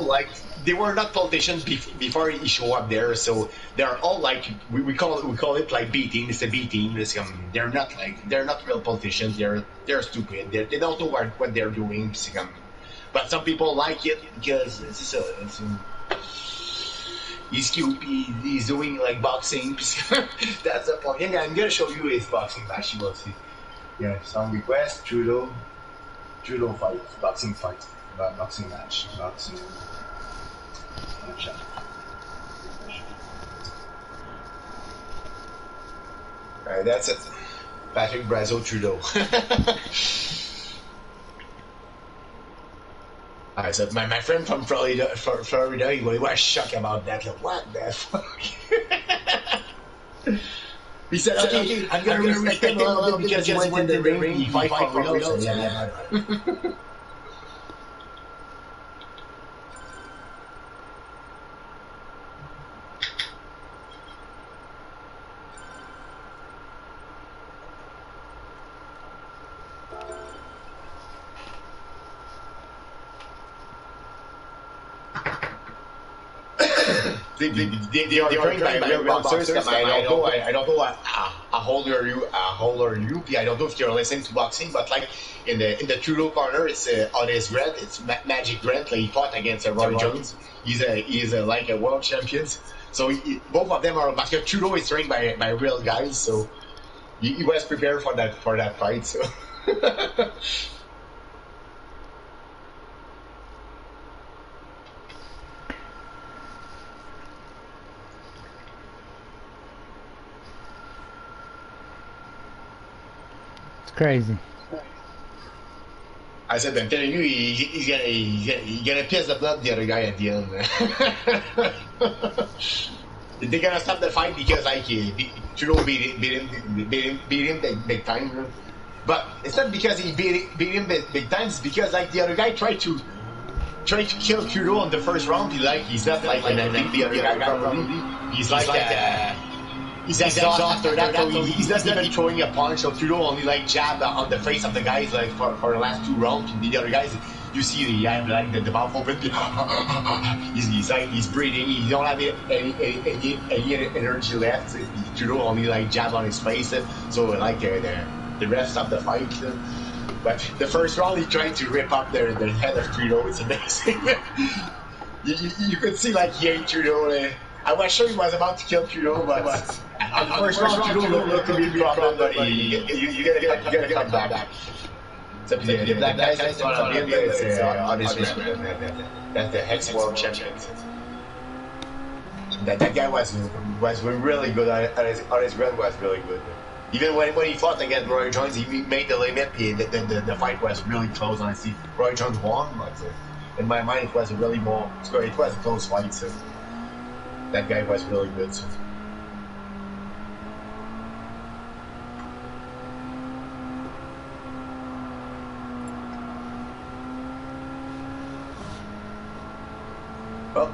like they were not politicians before he show up there. So they're all like we call it like B team. It's a B team. They're not real politicians. They're stupid. They don't know what they're doing. But some people like it because he's cute. He's doing like boxing. That's the point. And I'm gonna show you his boxing match. You will see. Yeah, song request. Trudeau fight. Boxing fight. Boxing match. Boxing match. Alright, that's it. Patrick Brazeau Trudeau. Alright, so my friend from Florida, he was shocked about that. Like, what the fuck? He said, okay, I'm gonna respect him a little bit because he went in the ring, he fight for real. Yeah. they are trained by real boxers. I don't know how old are you? I don't know if you're listening to boxing, but like in the Trudeau corner, it's Otis Grant. It's Magic Grant. Like, he fought against Roy Jones. He's like a world champion. So both of them are. Because Trudeau is trained by real guys, so he was prepared for that fight. So. Crazy. I said, I'm telling you, he's gonna piss the blood the other guy at the end. They're gonna stop the fight because like Trudeau beat him big time. But it's not because he beat him big time. It's because like the other guy tried to kill Trudeau on the first round. He's not like the other guy probably. He's like. He's exhausted after that, so he's not even throwing a punch. So Trudeau only like jabbed on the face of the guys like for the last 2 rounds. And the other guys, you see the mouth open. He's breathing. He don't have any energy left. Trudeau only like jabbed on his face. So like the rest of the fight. But the first round, he tried to rip up the head of Trudeau. It's amazing. you could see like he ate Trudeau. I was sure he was about to kill Trudeau, but on the first round, Trudeau looked to be a problem, but you gotta come back. So the black guys in front of him is Otis Grant. That's the Hex World Champion. That guy was really good. Otis Grant was really good. Even when he fought against Roy Jones, he made the limit. The fight was really close, honestly. Roy Jones won, but in my mind, it was it was a close fight. So. That guy was really good. So. Well.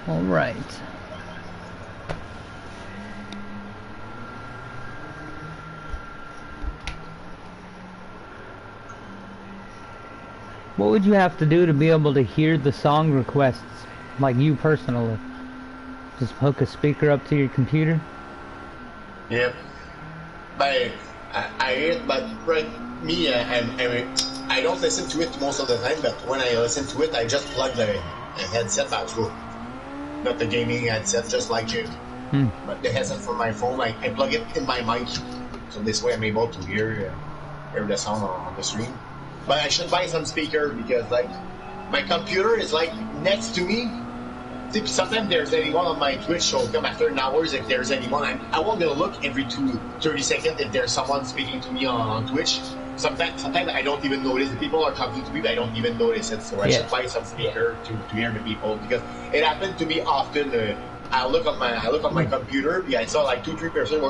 All right. What would you have to do to be able to hear the song requests, like you personally? Just hook a speaker up to your computer? Yep. But me, I don't listen to it most of the time, but when I listen to it, I just plug the headset back through. Not the gaming headset, just like you. But the headset from my phone, I plug it in my mic, so this way I'm able to hear the sound on the stream. But I should buy some speaker because like my computer is like next to me. See, sometimes there's anyone on my Twitch show come after an hours if there's anyone. I won't gonna look every 30 seconds if there's someone speaking to me on Twitch. Sometimes I don't even notice the people are talking to me, but I don't even notice it. So I should buy some speaker to hear the people because it happened to me often. I look on my computer, I saw like 2-3 persons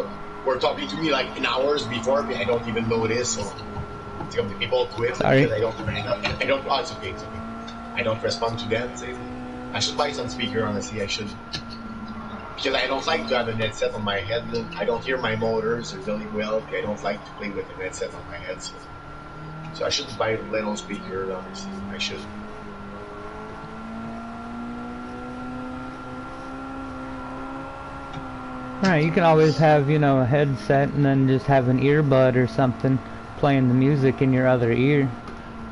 were talking to me like in hours before, but I don't even notice. So. The people to it because I don't. Oh, it's okay. I don't respond to them. So I should buy some speaker. Honestly, I should because I don't like to have a headset on my head. I don't hear my motors really well. I don't like to play with a headset on my head. So I should buy a little speaker. Honestly, I should. Right, you can always have a headset and then just have an earbud or something. Playing the music in your other ear,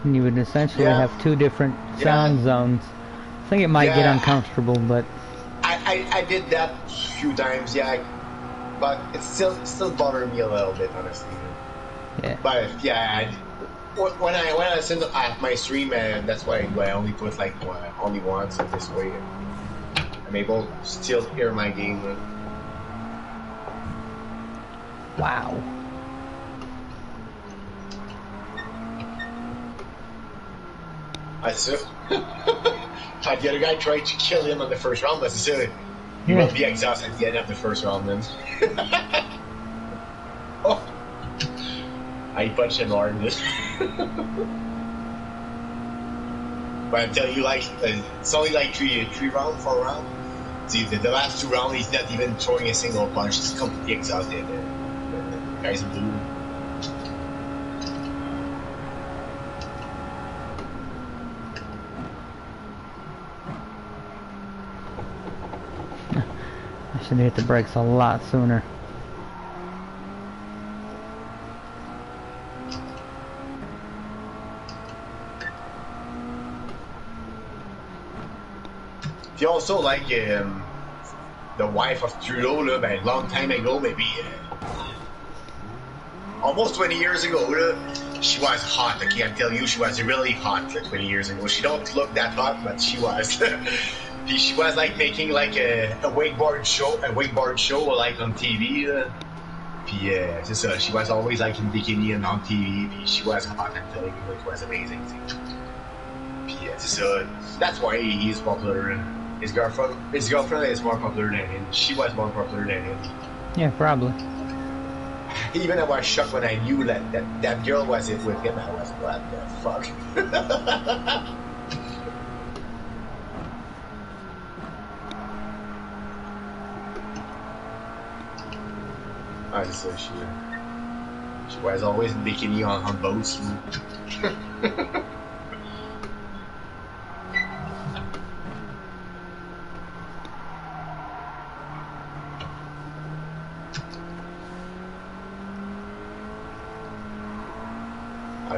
and you would essentially have 2 different sound zones. I think it might get uncomfortable, but I did that a few times, but it still bothered me a little bit, honestly. Yeah. But when I listen to my stream, that's why I only put like only once, so this way I'm able to still hear my game. Wow. I said, the other guy tried to kill him on the first round, but still, he will be exhausted at the end of the first round then. Oh, I punched him hard. But I tell you, like, it's only like 3 rounds, 4 rounds. See, the last 2 rounds, he's not even throwing a single punch. He's completely exhausted. The guy's blue. I should hit the brakes a lot sooner. He also like the wife of Trudeau, là, ben, long time ago, maybe almost 20 years ago, là, she was hot. I can't tell you, she was really hot like 20 years ago. She don't look that hot, but she was. She was like making like a wakeboard show like on TV. Puis c'est ça, she was always like in bikini and on TV. Puis she was hot, I'm telling you, it was amazing. Puis c'est ça, that's why he's popular. His girlfriend is more popular than him. She was more popular than him. Yeah, probably. Even I was shocked when I knew that girl was it with him. I was, what the fuck? So she was always in bikini on boats.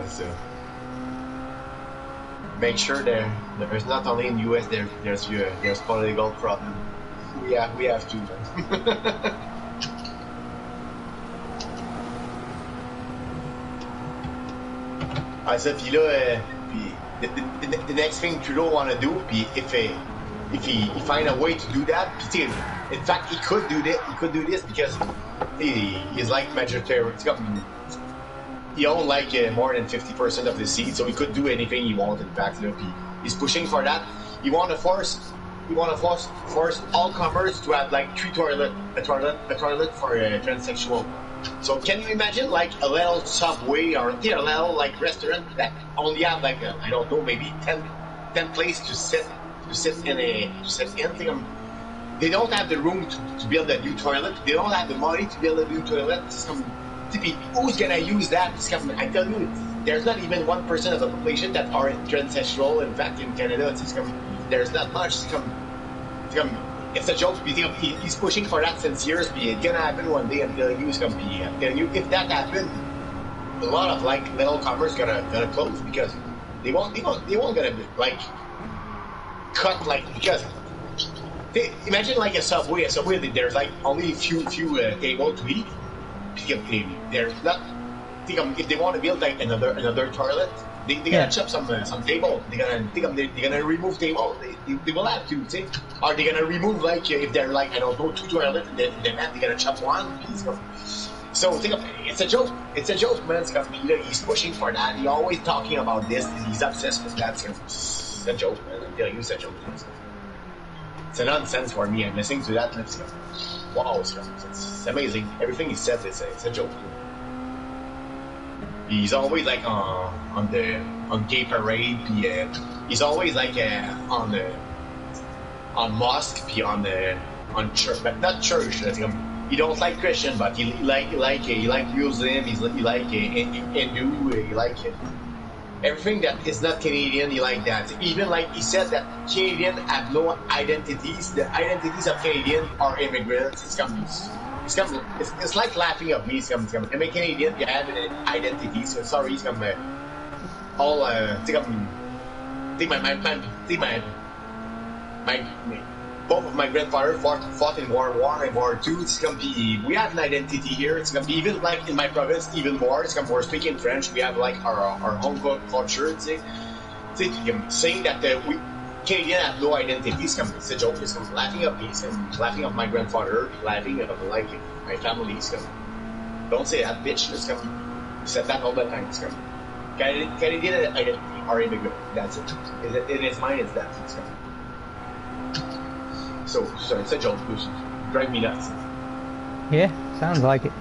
So make sure there's not only in the US there's political problem. We have to. So puis là, the next thing Trudeau wanna do, puis if he find a way to do that, puis in fact he could do this because he's like majoritarian. He owned like more than 50% of the seats, so he could do anything he wanted. In fact, he's pushing for that. He want to force all comers to have like a toilet for transsexual. So can you imagine like a little subway or a little like restaurant that only have like I don't know, maybe 10 places to sit in. They don't have the room to build a new toilet. They don't have the money to build a new toilet. Who's gonna use that? I tell you, there's not even 1% of the population that are transsexual. In fact, in Canada, there's not much. It's a joke. He's pushing for that since years. It's gonna happen one day. I'm telling you, if that happened, a lot of like little commerce gonna close because they won't gonna like cut like because. Imagine like a subway. There's like only a few tables to eat. There's not. If they want to build like another toilet, they gotta chop some table. They're gonna remove table. They will have to. See? Are they gonna remove like if they're like I don't know 2 toilets? Then they're gonna chop one. So it's a joke. It's a joke, man. He's pushing for that. He's always talking about this. He's obsessed with that. It's a joke, man. I'm telling you, it's a joke. It's a nonsense for me. I'm listening to that. Wow, it's amazing. Everything he says it's a joke. He's always like on gay parade. He's always like on mosque, on church, but not church. He don't like Christian, but he like Muslim. He like Hindu. He like everything that is not Canadian. He like that. Even like he said that Canadian have no identities. The identities of Canadian are immigrants. It's like laughing at me. I'm a Canadian. You have an identity. So sorry. All both of my grandfather fought in World War and War II. We have an identity here. It's gonna be even like in my province, even more. We're speaking French. We have like our home culture. Saying that we Canadian have no identity. It's a joke. It's laughing at me. Laughing at my grandfather. Laughing at like my family. Don't say that, bitch. Said that all the time. Canadian identity are immigrant. That's it. In his mind, it's that. So it's a joke. Drive me nuts. Yeah, sounds like it.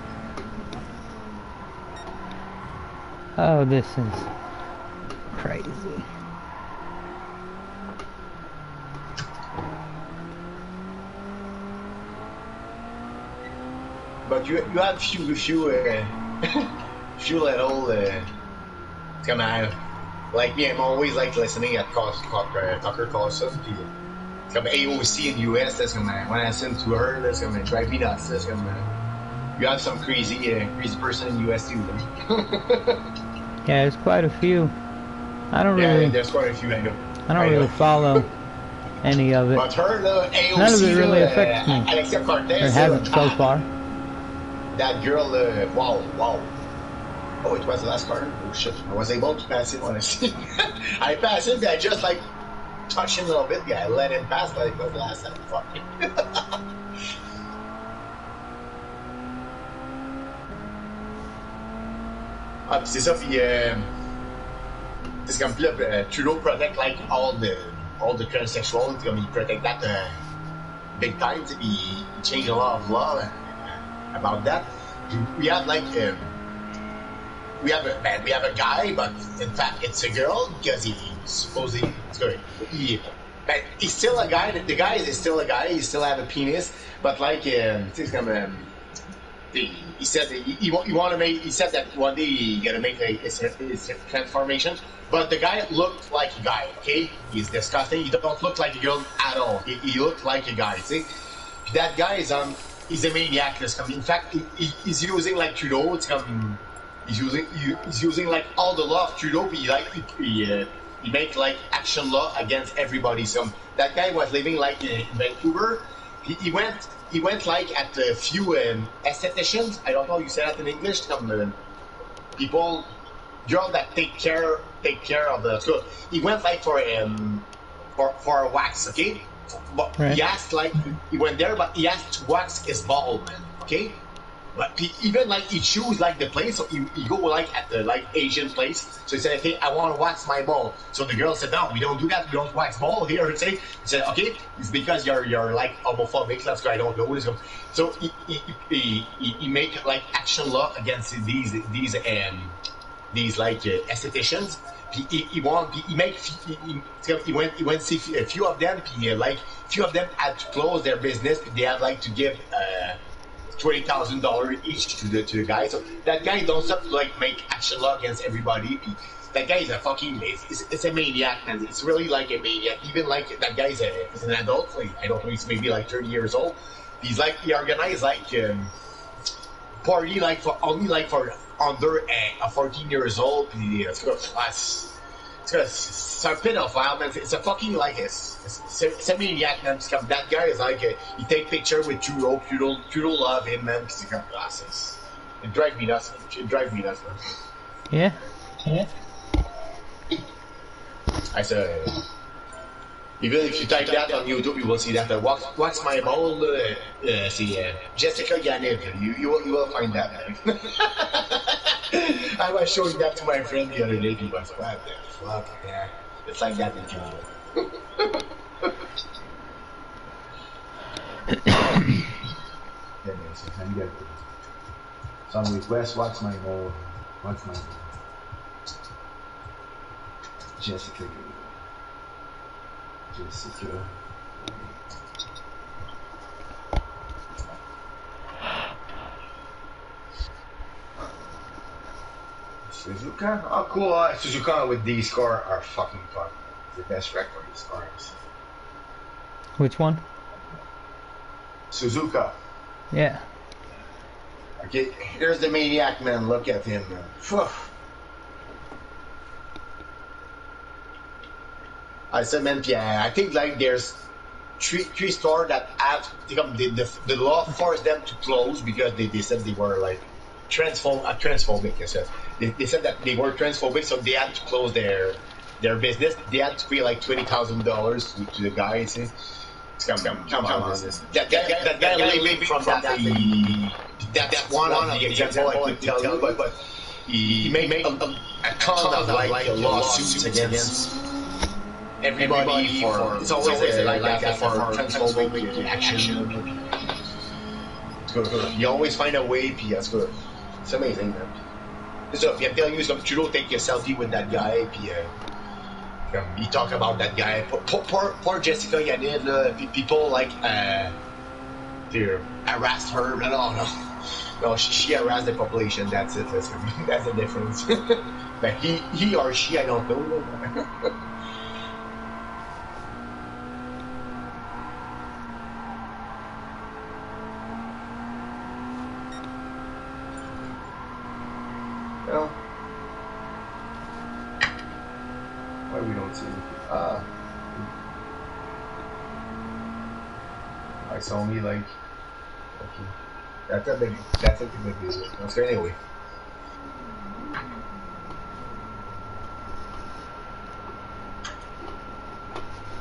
Oh, this is crazy. But you have few few little come on. Like me, I'm always like listening at Tucker Carlson. Comme AOC in US, that's comme when I listen to her, that's comme drive me nuts. That's comme you have some crazy person in US too. Yeah, there's quite a few. I don't really. There's quite a few. I know. I don't really follow any of it. But her, AOC, none of it really affects me. Alexia Cortez, or hasn't so far. That girl, wow. Oh, it was the last card. Oh shit! I was able to pass it honestly. I passed it. I just like touched him a little bit. I let him pass, but it was the last time. Fuck it. Ah, puis c'est ça, puis c'est comme là, Trudeau protect like all the transsexuals, comme he protect that big time, puis he changed a lot of law about that. We have like we have a guy, but in fact it's a girl because he supposedly he's still a guy. The guy is still a guy. He still have a penis, but like it's kind he said that he want to make. He said that one day he gonna make his transformation. But the guy looked like a guy. Okay, he's disgusting. He don't look like a girl at all. He looked like a guy. See, that guy is he's a maniac. In fact, he's using like Trudeau. It's he's using like all the law of Trudeau. He make like action law against everybody. So that guy was living like in Vancouver. He went like at a few estheticians. I don't know how you say that in English. People, girl that take care of the. So he went like for a wax, okay. But right. He asked like he went there, but he asked to wax his ball, man. Okay. But even like he choose like the place, so he go like at the like Asian place. So he said, "Okay, I want to wax my ball." So the girl said, "No, we don't do that. We don't wax ball here." He said, "Okay, it's because you're like homophobic. That's why I don't do this." So he make like action law against these like estheticians. He went see a few of them. Few of them had to close their business. They had like to give. $20,000 each to the guy. So that guy don't stop to like make action law against everybody. That guy is a fucking it's a maniac, and it's really like a maniac. Even like that guy is an adult. Like, I don't know, he's maybe like 30 years old. He organized like party like for only like for under 14 years old. It's a pedophile, man. It's a fucking like it's a maniac, man. That guy is like he take picture with Trudeau love him, man. Because he got glasses. It drives me nuts. Man. Yeah. I said, even if you type that on YouTube, you will see that. What's my ball? See, Jessica Yaniv. You will find that. I was showing that to my friend the other day. He was, what the fuck? Yeah, it's like that in Canada. Some request. What's my ball? Jessica. Suzuka? Oh, cool. Suzuka with these cars are fucking fun. The best record for these cars. Which one? Suzuka. Yeah. Okay, here's the maniac, man. Look at him, man. Whew. I said, man, I think like there's three stores that have the law forced them to close because they said they were like transphobic. I said they said that they were transphobic, so they had to close their business. They had to pay like $20,000 to the guy. You see? Come on. That guy living from that's one of the example I could tell you, but he made a ton of like lawsuits against everybody for it's always like that for transphobic action. It's good. You always find a way, puis that's good. It's amazing, man. So, I'm telling you, some Trudeau take a selfie with that guy, puis he talk about that guy. Poor Jessica Yaniv, people like they harassed her. No. No, she harassed the population. That's it. That's the difference. But he or she, I don't know. Well, why we don't see it? I saw me like. Okay. That's a big deal. So anyway.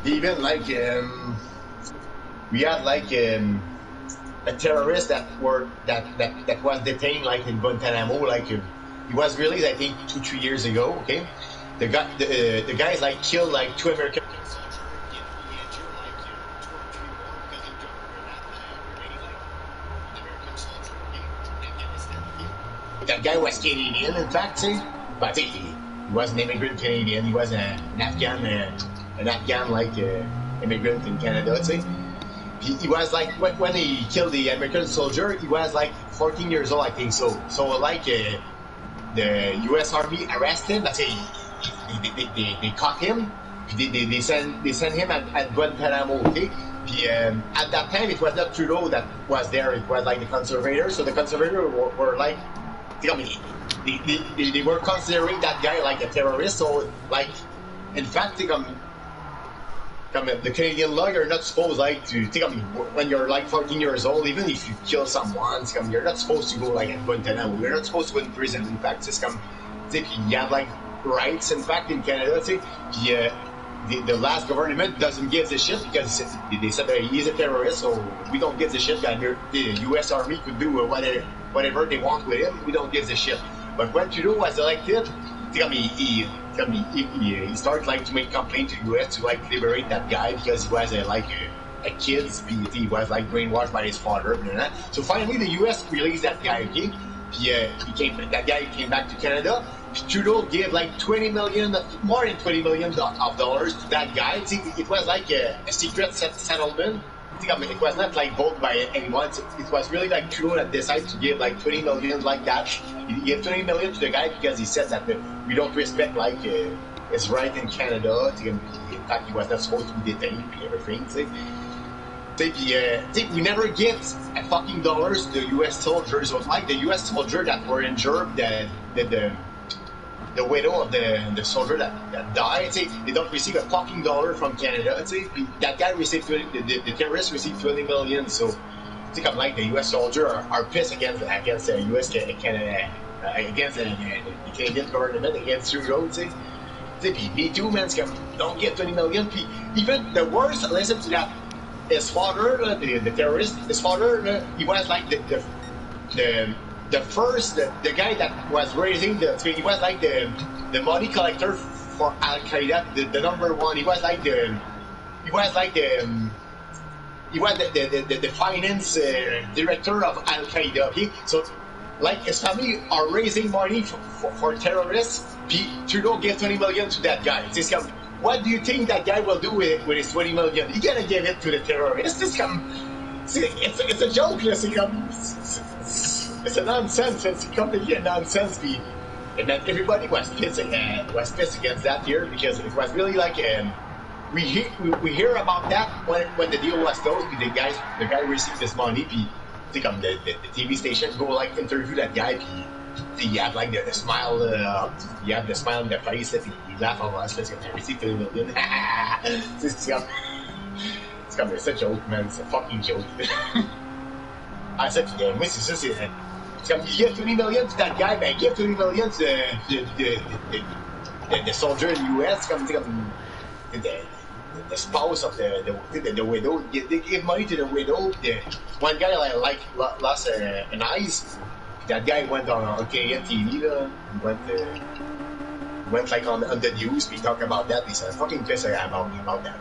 Even like we had like a terrorist that was detained like in Guantanamo, like he was released I think 2-3 years ago. Okay, the guys like killed like 2 American soldiers, he injured like 2 or 3 more because he jumped over that grenade like an American soldier in Afghanistan. Okay? That guy was Canadian, in fact, see, but he was an immigrant Canadian. He was an Afghan like immigrant in Canada, see. He was like when he killed the American soldier, he was like 14 years old, I think so. So like the U.S. Army arrested him. That's they caught him. They sent him at Guantanamo. Okay, at that time it was not Trudeau that was there. It was like the conservators. So the conservators were like, they were considering that guy like a terrorist. So like, in fact, the Canadian law, you're not supposed like to when you're like 14 years old, even if you kill someone, you're not supposed to go like at Guantanamo. You're not supposed to go in prison. In fact, you have like rights. In fact, in Canada, the last government doesn't give a shit because they said that he's a terrorist, so we don't give a shit. That the U.S. Army could do whatever they want with him. We don't give a shit. But when Trudeau was elected, he started like to make complaints to the U.S. to like liberate that guy because he was a kid. He was like brainwashed by his father. So finally, the U.S. released that guy. Okay, that guy came back to Canada. Trudeau gave like more than $20 million of dollars to that guy. It was like a secret settlement. It was not like voted by anyone. It was really like Trudeau that decided to give like 20 million like that. He gave 20 million to the guy because he said that we don't respect like his right in Canada. In fact, he was not supposed to be detained and everything. We never get a fucking dollars to the U.S. soldiers. It was like the U.S. soldier that were injured, the widow of the soldier that died, they don't receive a fucking dollar from Canada. That guy received the terrorist received 20 million. So I'm like the U.S. soldier are pissed against the U.S. Canada against the Canadian government against Trudeau. Me too, man. Don't get 20 million. Even the worst, listen to that. His father, the terrorist, his father, he was like the guy that was raising he was like the money collector for Al Qaeda, the number one. He was the finance director of Al Qaeda. Okay? So like his family are raising money for terrorists. Trudeau gave 20 million to that guy. What do you think that guy will do with his 20 million? He gonna give it to the terrorists. It's a joke. It's a nonsense. It's completely a nonsense. And then everybody was pissed against that here because it was really like we hear about that when the deal was closed. The guy received this money. The TV station go like interview that guy. You have like the smile. You have the smile on the face. He laugh on us because I received 20 million. It's a joke, man. It's a fucking joke. I said to them, you give 20 million to that guy, but give 20 million to the soldier in the U.S. The spouse of the widow. They give money to the widow. One guy lost an eyes. That guy went on Canadian TV. Went like on the news. We talk about that. He said, "Fucking pissed about that.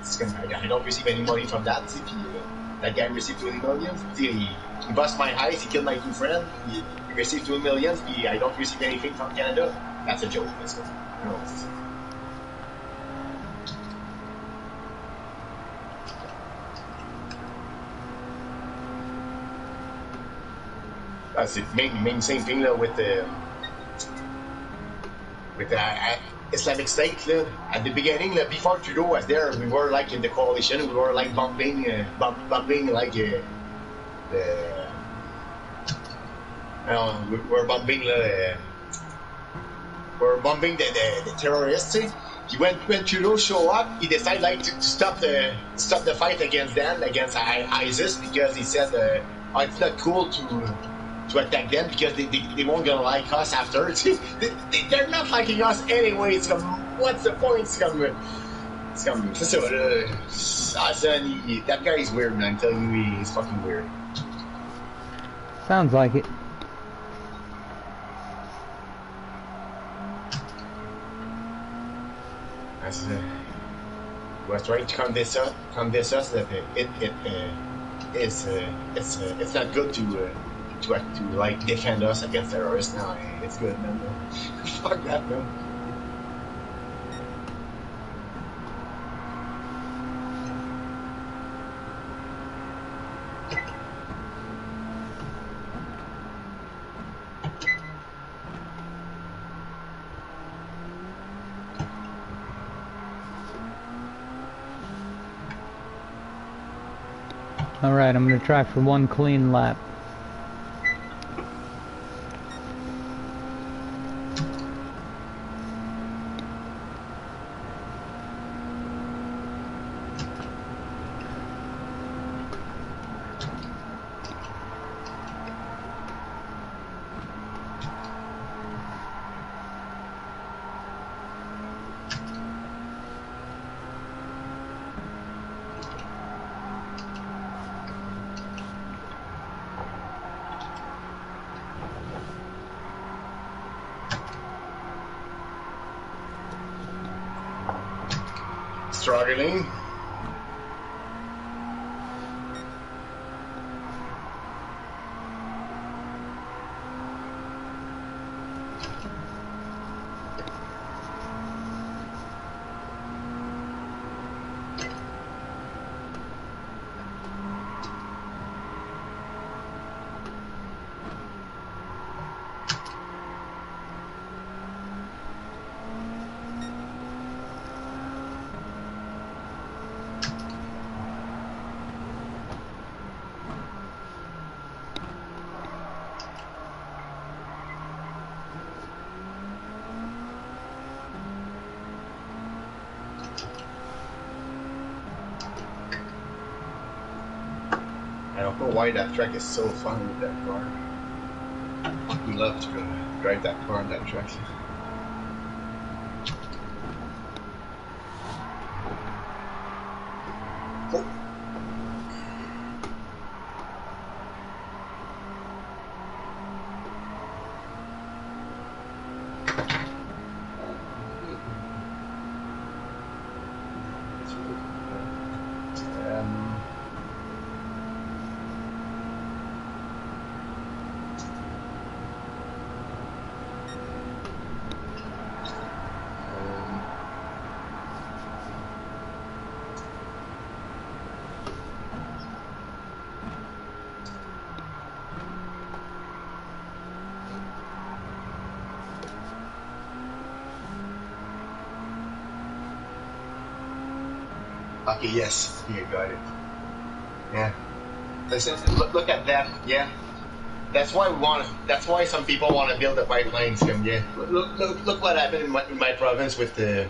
I don't receive any money from that." That guy received 20 million. He bust my eyes. He killed my 2 friends. He received 2 million. I don't receive anything from Canada. That's a joke. That's it. Main same thing with the Islamic State. At the beginning, before Trudeau was there, we were like in the coalition. We were like bombing like the. We were bombing the terrorists. When Trudeau show up, he decided like to stop the fight against them, against ISIS, because he said it's not cool to attack them because they won't gonna like us after. They're not liking us anyway. What's the point? That guy is weird, man. I'm telling you, he's fucking weird. Sounds like it. Was trying to convince us that it's not good to like defend us against terrorists. No, it's good, man. Fuck that, man. Alright, I'm gonna try for one clean lap. Struggling. I don't know why that track is so fun with that car. We love to drive that car on that track. Oh. Okay, yes, you got it. Yeah. Listen, look at that. Yeah. That's why some people want to build the pipelines. Yeah. Look what happened in my province with the.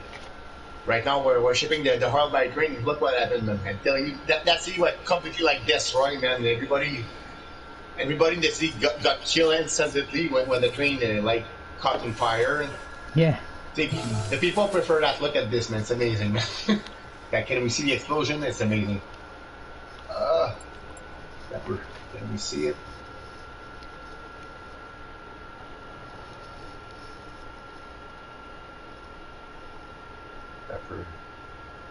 Right now we're shipping the oil by train. Look what happened, man. I'm telling you, that's what completely like destroying, man. Everybody in the city got killed instantly when the train like caught on fire. Yeah. The people prefer that. Look at this, man. It's amazing, man. Can we see the explosion? It's amazing. Can we see it?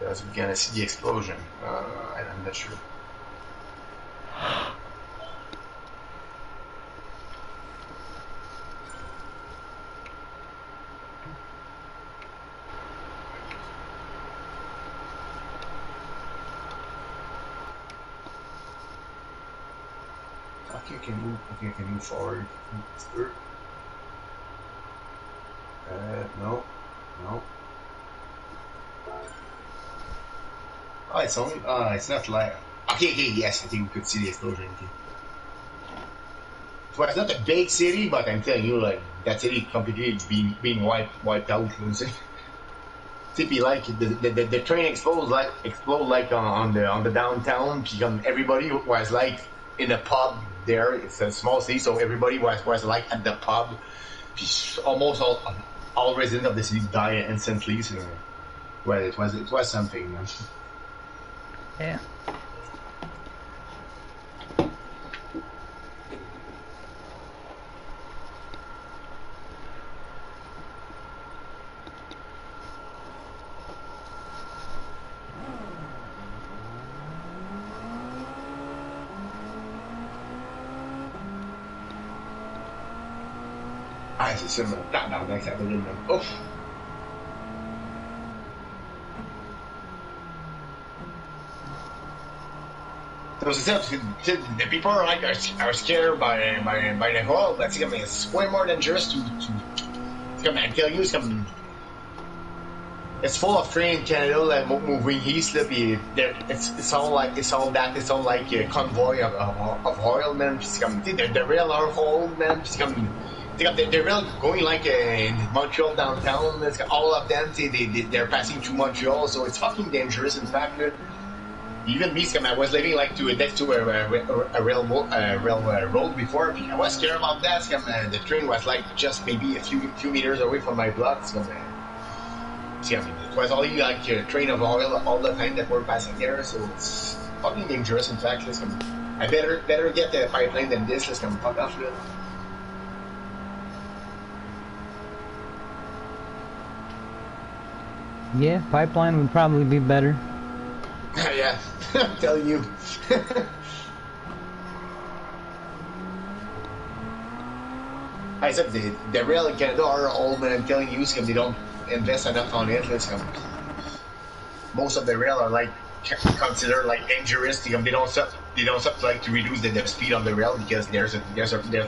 As we're gonna see the explosion. I'm not sure. Okay, I can move forward. No. Oh, it's only. It's not like. Okay, yes, I think we could see the explosion. Okay. Well, it's not a big city, but I'm telling you, like that city completely being wiped out. Tippy, like the train explode like on the downtown. Everybody was like in a pub there. It's a small city, so everybody was like at the pub. Almost all residents of the city died instantly. So, well, it was something. Yeah. Ah, c'est ça, tabarnak, ça brûle, même. Ouf! So c'est ça, parce que the people are like are scared by the whole. That's I mean, it's way more dangerous to. Come on, I tell you, it's full of train in Canada like moving east. It's all like convoy of oil, man. The rail are old, man. They're really going like in Montreal downtown. It's all of them. They're passing through Montreal, so it's fucking dangerous. In fact, even me, I was living like next to a road before. I was scared about that. The train was like just maybe a few meters away from my block. It was only like a train of oil all the time that were passing there, so it's fucking dangerous. In fact, I better get the pipeline than this. Let's come fuck off it. Yeah, pipeline would probably be better. Yeah, I'm telling you. I said the rail in Canada are old, man. I'm telling you, they don't invest enough on it. Most of the rail are like considered like dangerous. They don't stop like to reduce the speed on the rail because there's a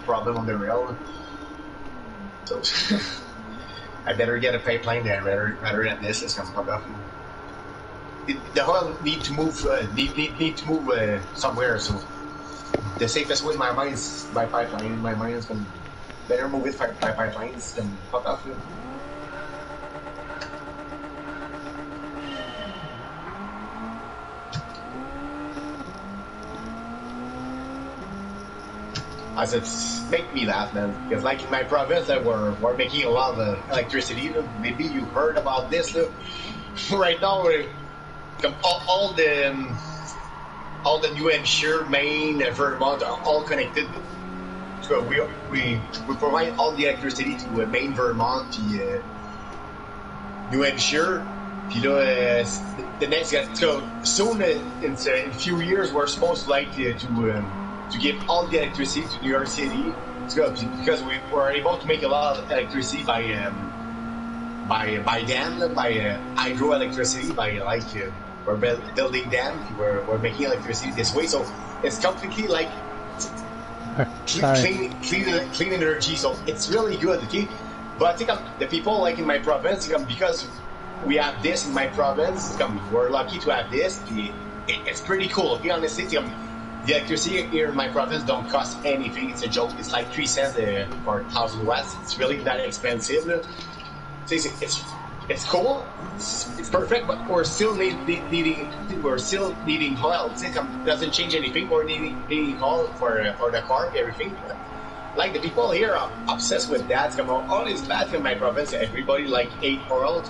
problem on the rail. So I better get a pipeline there rather than this. Let's come fuck off. The oil need to move somewhere. So the safest way in my mind is by pipeline. In my mind is gonna better move it by pipelines than fuck off. As it's make me laugh, man. Because like in my province, we're making a lot of electricity. Maybe you heard about this. Right now, all the New Hampshire, Maine, Vermont are all connected. So we provide all the electricity to Maine, Vermont, New Hampshire. The next so soon in a few years we're supposed to give all the electricity to New York City because we were able to make a lot of electricity by hydroelectricity, we're building dams, we're making electricity this way, so it's completely like clean energy, so it's really good, okay? But I think the people like in my province, because we have this in my province, we're lucky to have this. It's pretty cool, okay? Honestly, the electricity here in my province don't cost anything. It's a joke. It's like 3 cents for 1,000 watts. It's really not expensive. So it's cool. It's perfect, but we're still needing oil. It doesn't change anything. We're needing oil for the car, everything. Like the people here are obsessed with that. All is bad in my province. Everybody hate oil.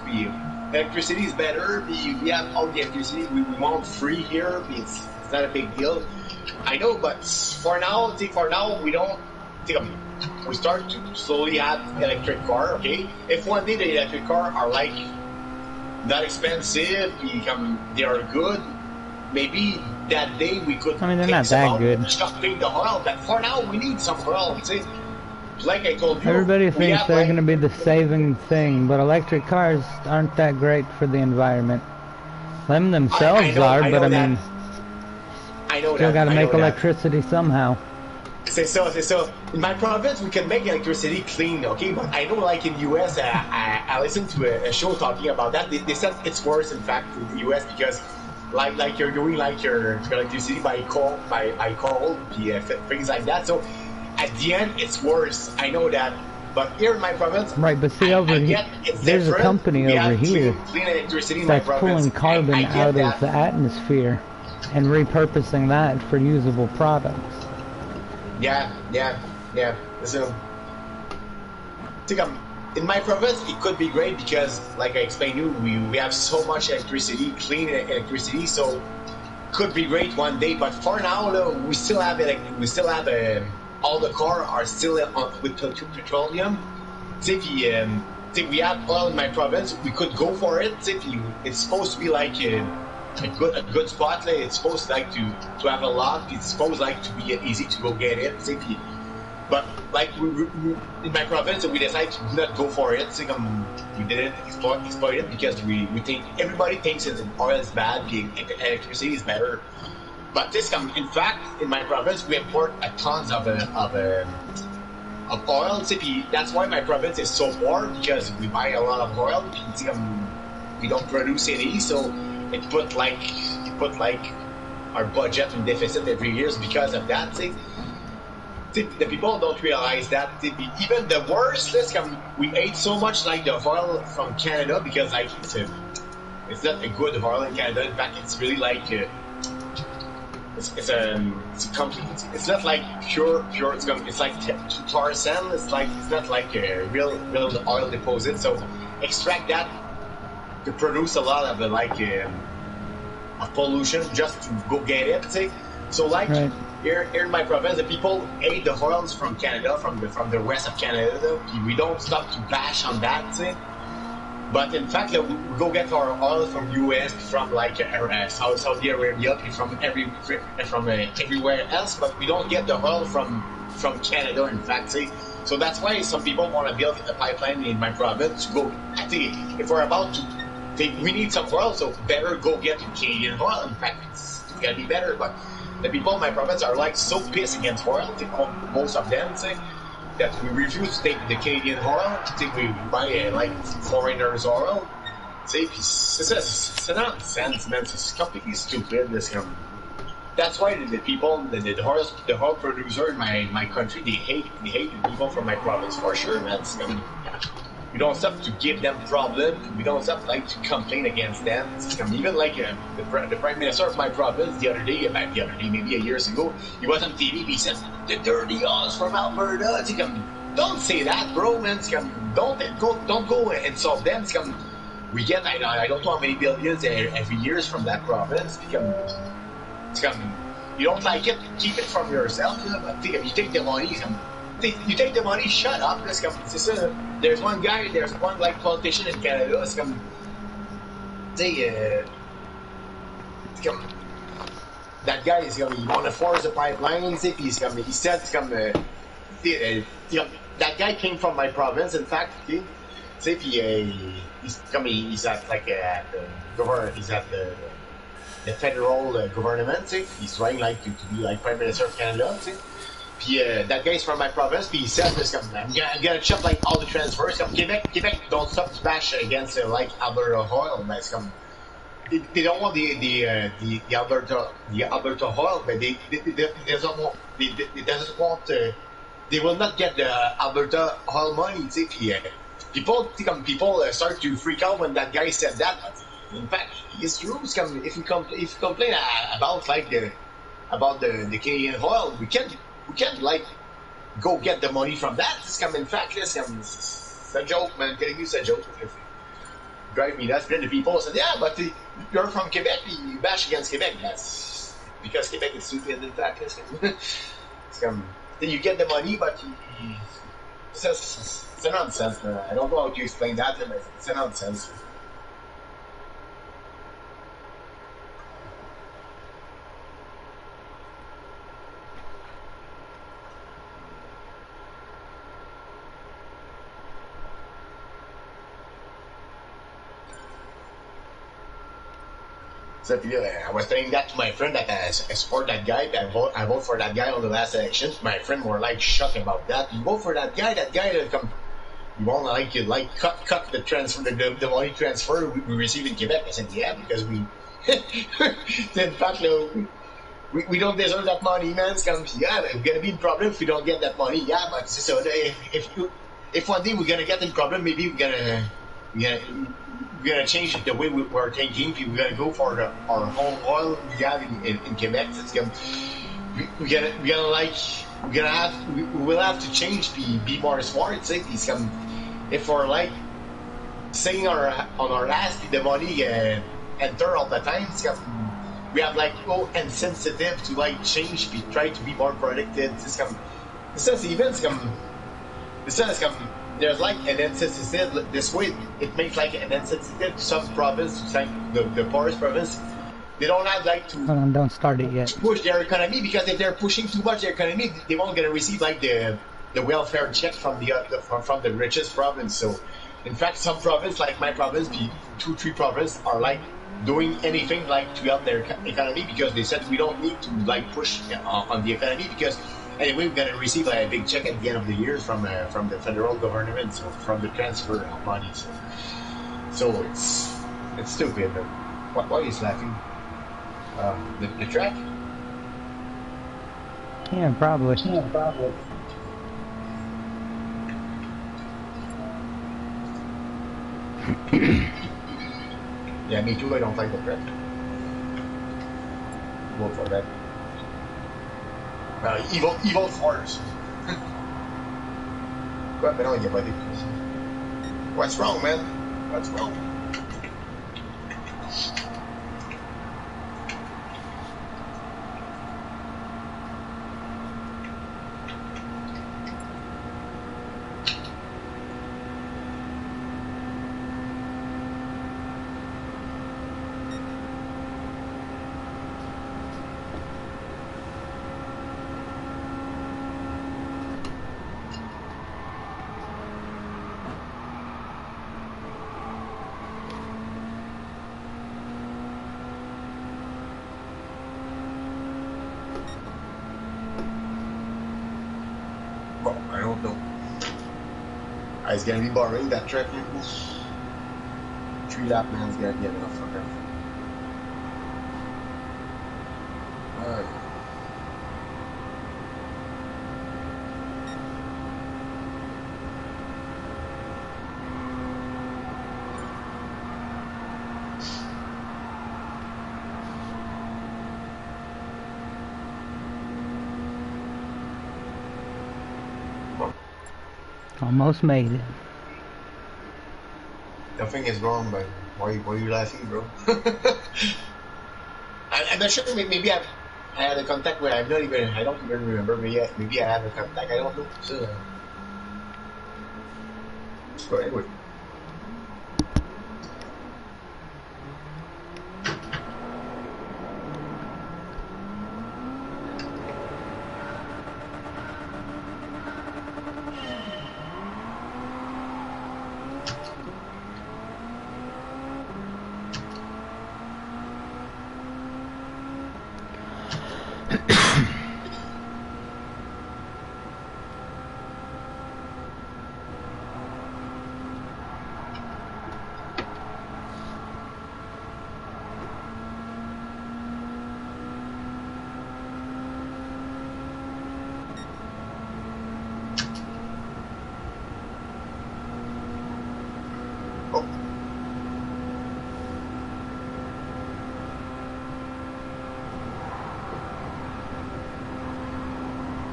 Electricity is better. We have all the electricity we want free here. It's not a big deal. I know, but for now we don't. We start to slowly have electric car. Okay, if one day the electric car are not expensive, they are good. Maybe that day we could. I mean, they're not that good. Stopping the oil, but for now we need some oil. Like I told you, everybody thinks they're going to be the saving thing, but electric cars aren't that great for the environment. Them themselves are, but I mean, I know still got to make that. electricity somehow. c'est ça. In my province, we can make electricity clean, okay? But I know, like in US, I listened to a show talking about that. They said it's worse, in fact, in the US because, like you're doing like your electricity by coal, things like that. So at the end, it's worse. I know that. But here in my province, right? But see, over here, there's a company over here clean electricity that's pulling carbon out of the atmosphere and repurposing that for usable products. Yeah. So, I think in my province, it could be great because, like I explained to you, we have so much electricity, clean electricity, so could be great one day. But for now, though, we still have all the cars are still with petroleum. If we have oil in my province, we could go for it. It's supposed to be like a good spot. It's supposed to have a lot. It's supposed to be easy to go get it. But like in my province, we decided to not go for it. We didn't exploit it because we think everybody thinks that oil is bad, electricity is better. But in fact, in my province, we import tons of oil. That's why my province is so poor because we buy a lot of oil. We don't produce any, so it put our budget in deficit every year because of that. The people don't realize that even the worst. We ate so much like the oil from Canada because it's not a good oil in Canada. In fact, it's really like. It's not like pure. It's like tar sand. It's not like a real oil deposit. So extract that to produce a lot of of pollution just to go get it. So right. Here in my province, the people ate the oils from Canada, from the west of Canada. We don't stop to bash on that. But in fact, we go get our oil from US, from Saudi Arabia, from everywhere else. But we don't get the oil from Canada. In fact, so that's why some people want to build a pipeline in my province to go. I think if we're about to, we need some oil, so better go get Canadian oil. In fact, it's gonna be better. But the people in my province are so pissed against oil. Most of them that we refuse to take the Canadian oil. We buy foreigners' oil. It's nonsense, man. It's completely stupid. That's why the people, the oil producer in my country, they hate the people from my province for sure, man. We don't stop to give them problems. We don't stop to complain against them. Even the prime minister of my province the other day, maybe a years ago, he was on TV. He said the dirty oils from Alberta. Don't say that, bro, man. Don't go insult them. We get I don't know how many billions every year from that province. You don't like it, keep it from yourself. But if you take the money, you take the money, shut up. There's one politician in Canada. That guy is going to force the pipeline. He said that guy came from my province. In fact, he's at he's at the federal government. He's trying to be Prime Minister of Canada. That guy's from my province. He said I'm gonna chop all the transfers. Quebec don't stop to bash against Alberta oil. They don't want the Alberta oil, but they doesn't want. They will not get the Alberta oil money. People start to freak out when that guy said that. But in fact, it's true. If you complain about the Canadian oil, we can't go get the money from that. In fact, it's a joke, man. Can you say a joke? Drive me nuts. Then the people said, yeah, but you're from Quebec, you bash against Quebec. That's because Quebec is stupid. In fact, then you get the money, but it's a nonsense, man. I don't know how to explain that, but it's a nonsense. So I was telling that to my friend that I support that guy. I vote for that guy on the last election. My friend were like shocked about that. You vote for that guy that come. You won't cut the transfer the money transfer we receive in Quebec. I said yeah because we in fact we don't deserve that money, man. It's gonna be, yeah, we're gonna be in problem if we don't get that money. Yeah, but so if one day we're gonna get in problem, maybe we're gonna change the way we're thinking. We're gonna go for our own oil we have in Quebec. It's gonna we will have to change, be more smart. It's if we're like saying on our last the money enter all the time. We have like insensitive to like change. We try to be more productive. There's like an insensitive this way. It makes like an insensitive to some province, like the poorest province. They don't have like to. Hold on, don't start it yet. Push their economy because if they're pushing too much their economy, they won't gonna receive like the welfare check from the richest province. So, in fact, some province like my province, the 2-3 province are like doing anything like to help their economy because they said we don't need to like push on the economy because anyway we're gonna receive like, a big check at the end of the year from the federal government, so from the transfer of money. So it's stupid. Why are you laughing? The track? Yeah, probably. Yeah, me too. I don't like the track. Vote for that. Evil force. Quoi, mais non, il n'y a pas d'écoute. What's wrong, man? What's wrong? I don't know. It's gonna be boring that track. 3 lap man's gonna be enough for her. Almost made it. Nothing is wrong, but why are you laughing, bro? I'm not sure. Maybe I had a contact where I don't even remember. Maybe I had a contact. I don't know. So anyway.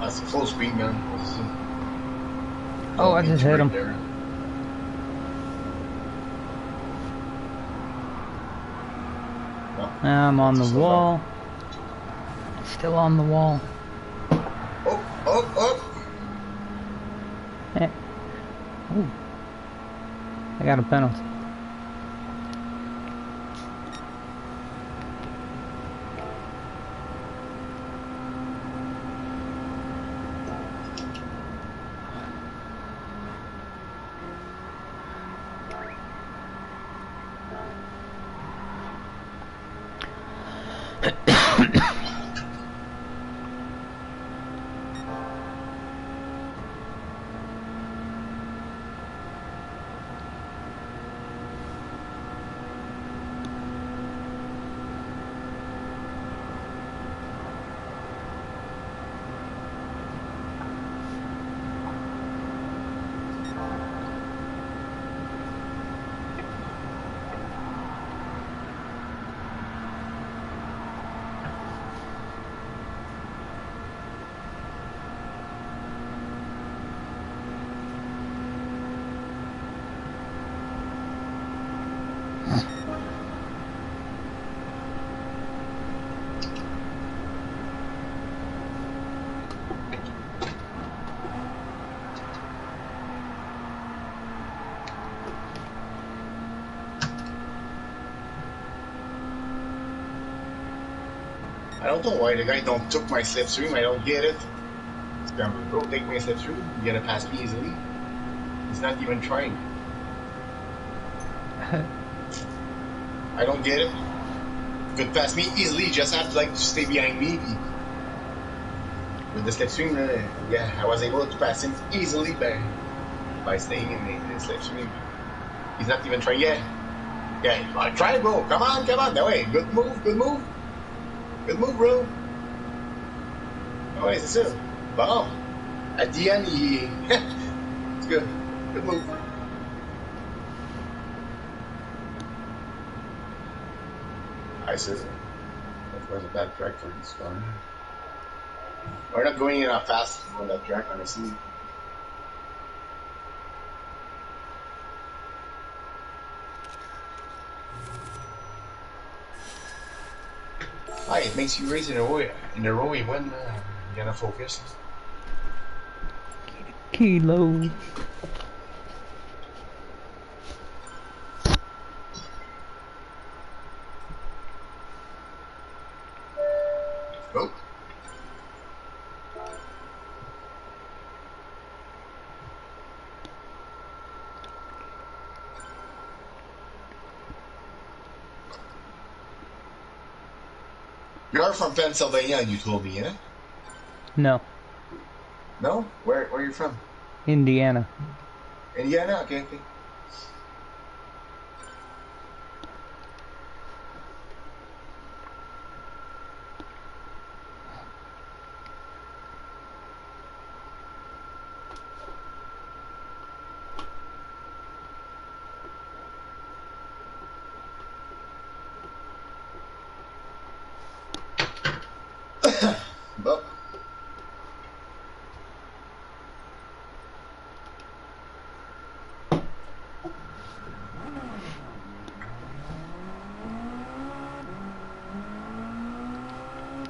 That's full speed, man. Oh, I just hit him. There. I'm on the wall. Still on the wall. Oh! Eh. Ooh. I got a penalty. I don't know why the guy don't took my slipstream. I don't get it. Scramble, bro, take my slipstream. You gotta pass me easily. He's not even trying. I don't get it. You could pass me easily. You just have to like stay behind me. With the slipstream, yeah, I was able to pass him easily by staying in the slipstream. He's not even trying. Yeah, try to go. Come on. No way. Good move, bro. Oh, wait, c'est ça. Bon. At the end, it's good. Good move. I said that was a bad track for this one. We're not going in fast on that track, honestly. It makes you race in a row when you gotta focus. Kilo. Go. You're from Pennsylvania, you told me, yeah? No. No? Where are you from? Indiana. Indiana? Okay. Well.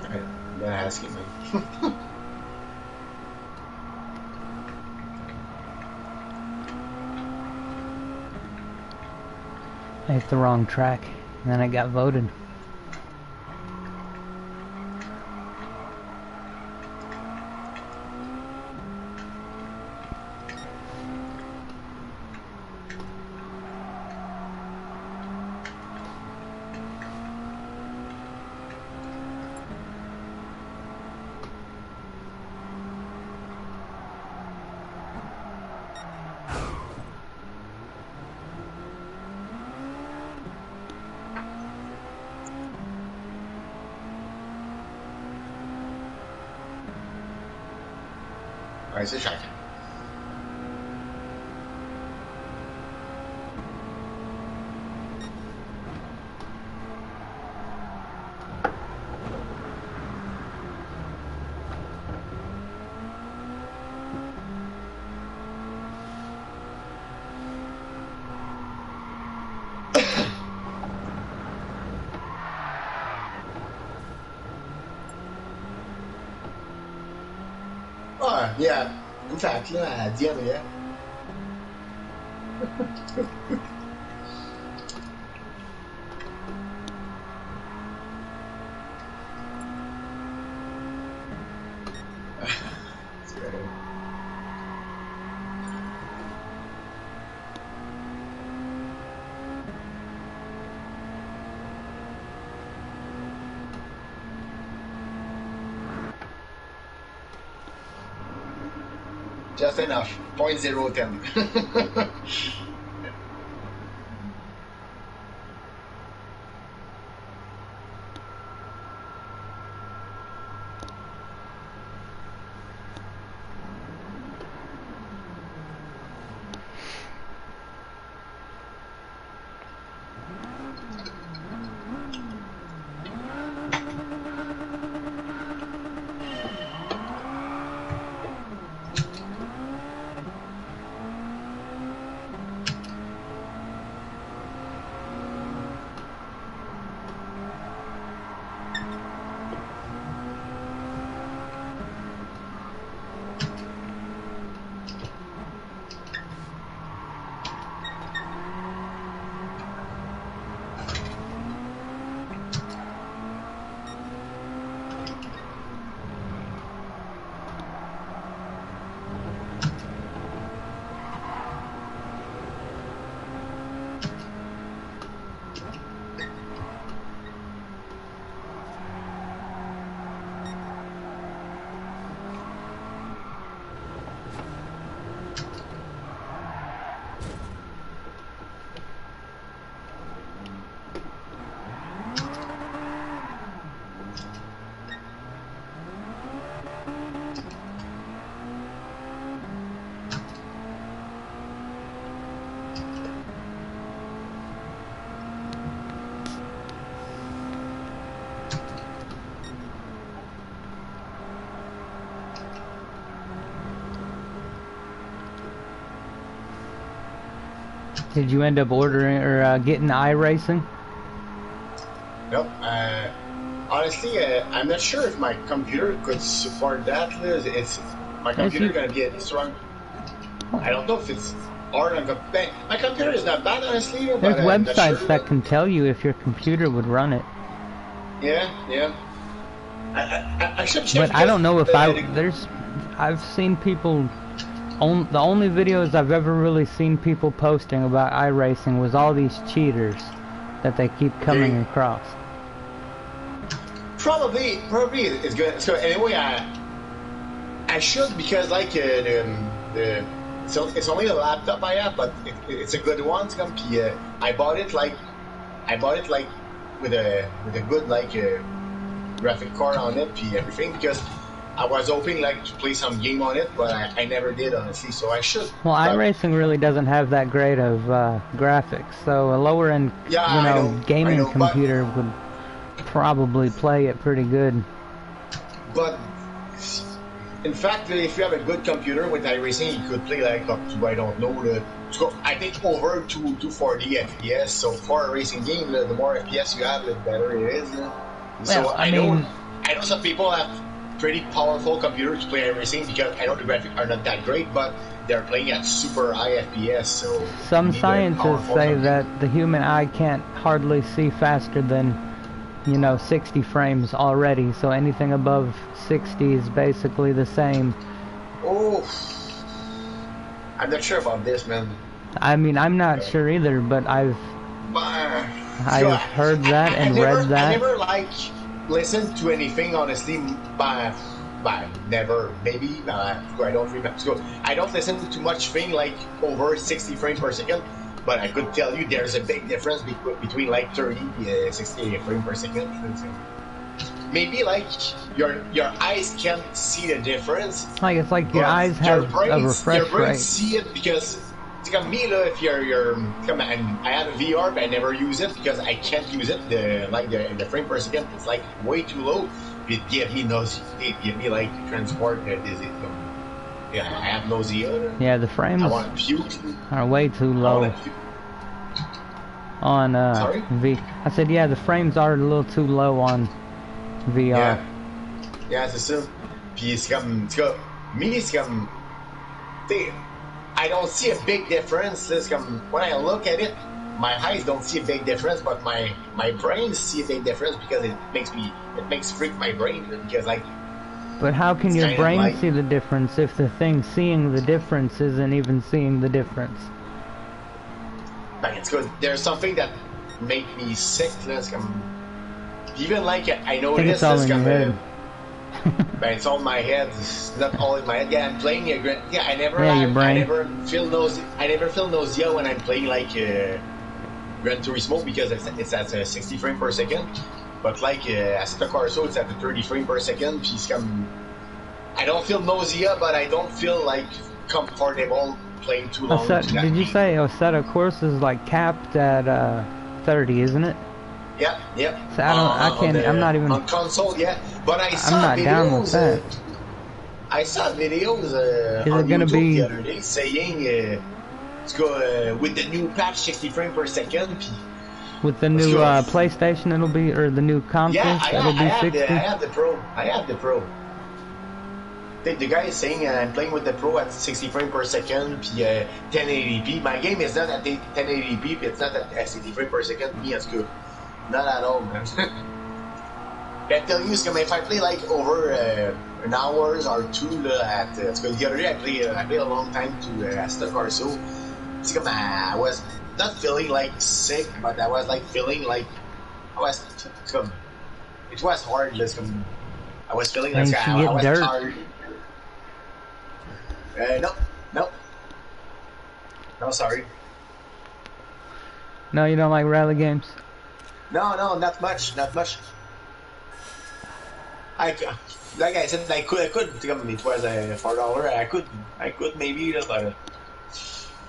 I'm gonna ask him. I hit the wrong track, and then I got voted. Alright, c'est cher. Yeah, in fact, là, diarrhée. Just enough. 0.010. Did you end up ordering or getting iRacing? Nope. Honestly, I'm not sure if my computer could support that. It's my computer gonna be a strong. I don't know if it's hard on my computer is not bad, honestly. There's but websites sure that can tell you if your computer would run it. Yeah. I should check. But I don't know if I've seen people. The only videos I've ever really seen people posting about iRacing was all these cheaters that they keep coming across. Probably it's good. So anyway, I should, because like so it's only a laptop I have, but it's a good one. I bought it like with a good like graphic card on it, everything, because I was hoping like to play some game on it, but I never did, honestly. So I should. Well, iRacing really doesn't have that great of graphics, so a lower end, gaming computer would probably play it pretty good. But in fact, if you have a good computer with iRacing, you could play like up to, I don't know, I think over 240 FPS. So for a racing game, the more FPS you have, the better it is. So I know some people have pretty powerful computers to play iRacing, because I know the graphics are not that great, but they're playing at super high FPS. So some scientists say that the human eye can't hardly see faster than 60 frames already, so anything above 60 is basically the same. Oh, I'm not sure about this, man. I mean, I'm not sure either, but I've heard that and read that. I never listened to anything, honestly, never, maybe, I don't remember. So I don't listen to too much thing like over 60 frames per second, but I could tell you there's a big difference between like 30, 60 frames per second. Maybe like your eyes can't see the difference. Like it's like your eyes have a refresh your brain rate. See it, because it's like me, if I have a VR, but I never use it because I can't use it. The frame per second, it's like way too low. It gives me nausea. It gives me like transport disease. Yeah, I have nausea. Yeah, the frames are way too low on Sorry? I said, yeah, the frames are a little too low on VR. Yeah, c'est ça. Puis c'est comme I don't see a big difference. It's comme, when I look at it, my eyes don't see a big difference, but my brain see a big difference, because it makes freak my brain, because like. But how can your brain see the difference if the thing seeing the difference isn't even seeing the difference? But it's good. There's something that make me sick. Even like I know it's all in your head. But it's all in my head. It's not all in my head. Yeah, I'm playing I never feel nausea when I'm playing like Gran Turismo, because it's at 60 frames per second. But like Assetto Corsa, it's at the 30 frames per second. I don't feel nausea, but I don't feel like comfortable playing too long. Did you say Assetto Corsa is like capped at 30, isn't it? Yep. So I'm not even on console, but I'm not down with that. I saw videos on YouTube the other day saying it's go with the new patch 60 frames per second. With the new PlayStation, it'll be, or the new console, it'll be 60. I have the Pro. The guy is saying I'm playing with the Pro at 60 frames per second, 1080p. My game is not at 1080p, it's not at 60 frames per second. Me, it's good. Not at all, man. I tell you, if I play like over an hour or two at the other day, I played a long time to Assetto Corsa. It's comme I was not feeling like sick, but I was like feeling like it was hard. I was feeling like I was tired. No, sorry. No, you don't like rally games? No, not much. Like I said, I could. It was $4. I could maybe, but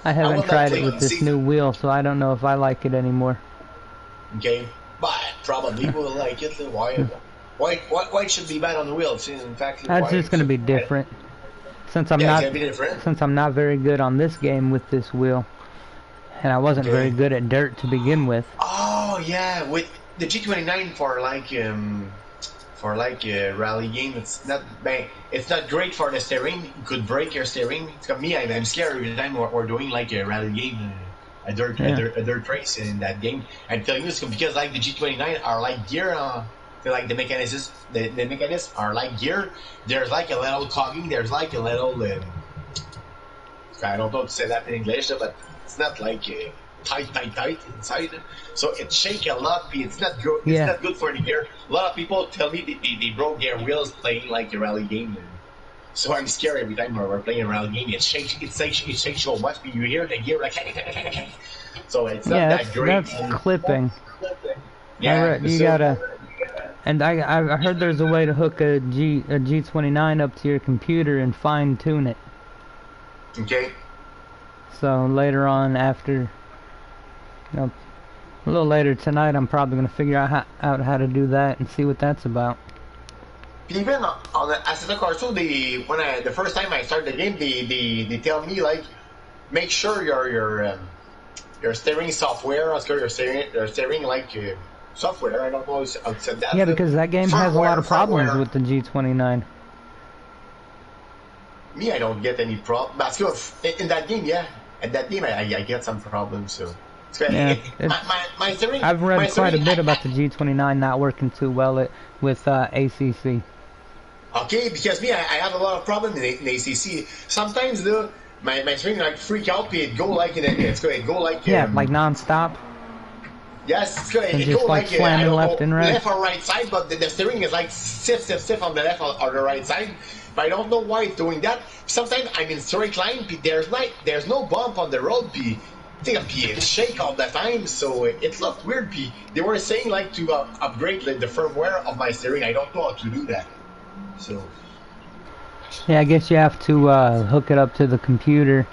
I haven't tried it with this new wheel, so I don't know if I like it anymore. Okay, but probably will like it. Why should be bad on the wheel? In fact, that's just going to be different. Since I'm not very good on this game with this wheel, and I wasn't very good at dirt to begin with. Oh yeah, with the G29 for like rally game, it's not great for the steering. It could break your steering. It's got me. I'm scared every time we're doing like a rally game, a dirt race in that game. I'm telling you this because like the G29 are like gear. Like the mechanisms are like gear. There's like a little cogging. There's like a little. I don't know how to say that in English, but it's not like tight inside. So it shakes a lot. It's not good. It's not good for the gear. A lot of people tell me they broke their wheels playing like a rally game. So I'm scared every time we're playing a rally game. It shakes. It shakes so much. You hear the gear like. So it's not that great. That's clipping. Yeah, you gotta. And I heard there's a way to hook a G29 up to your computer and fine tune it. Okay. So later on, after, a little later tonight, I'm probably gonna figure out how to do that and see what that's about. Even on the Assetto Corsa, the first time I started the game, they tell me like, make sure your steering software, your steering like. Software, I don't know how to say that. Yeah, because that game has a lot of problems with the G29. Me, I don't get any problem. In that game, yeah. In that game, I get some problems, so. Yeah, my steering, I've read quite a bit about the G29 not working too well with ACC. Okay, because me, I have a lot of problems in ACC. Sometimes, my steering like freak out, it go like like non-stop. Yes, it's good. And just like slamming left and right. Left or right side, but the steering is like stiff on the left or the right side. But I don't know why it's doing that. Sometimes I'm in straight line, there's no bump on the road. I think I'm being shake all the time, so it looked weird. They were saying like to upgrade the firmware of my steering. I don't know how to do that. So. Yeah, I guess you have to hook it up to the computer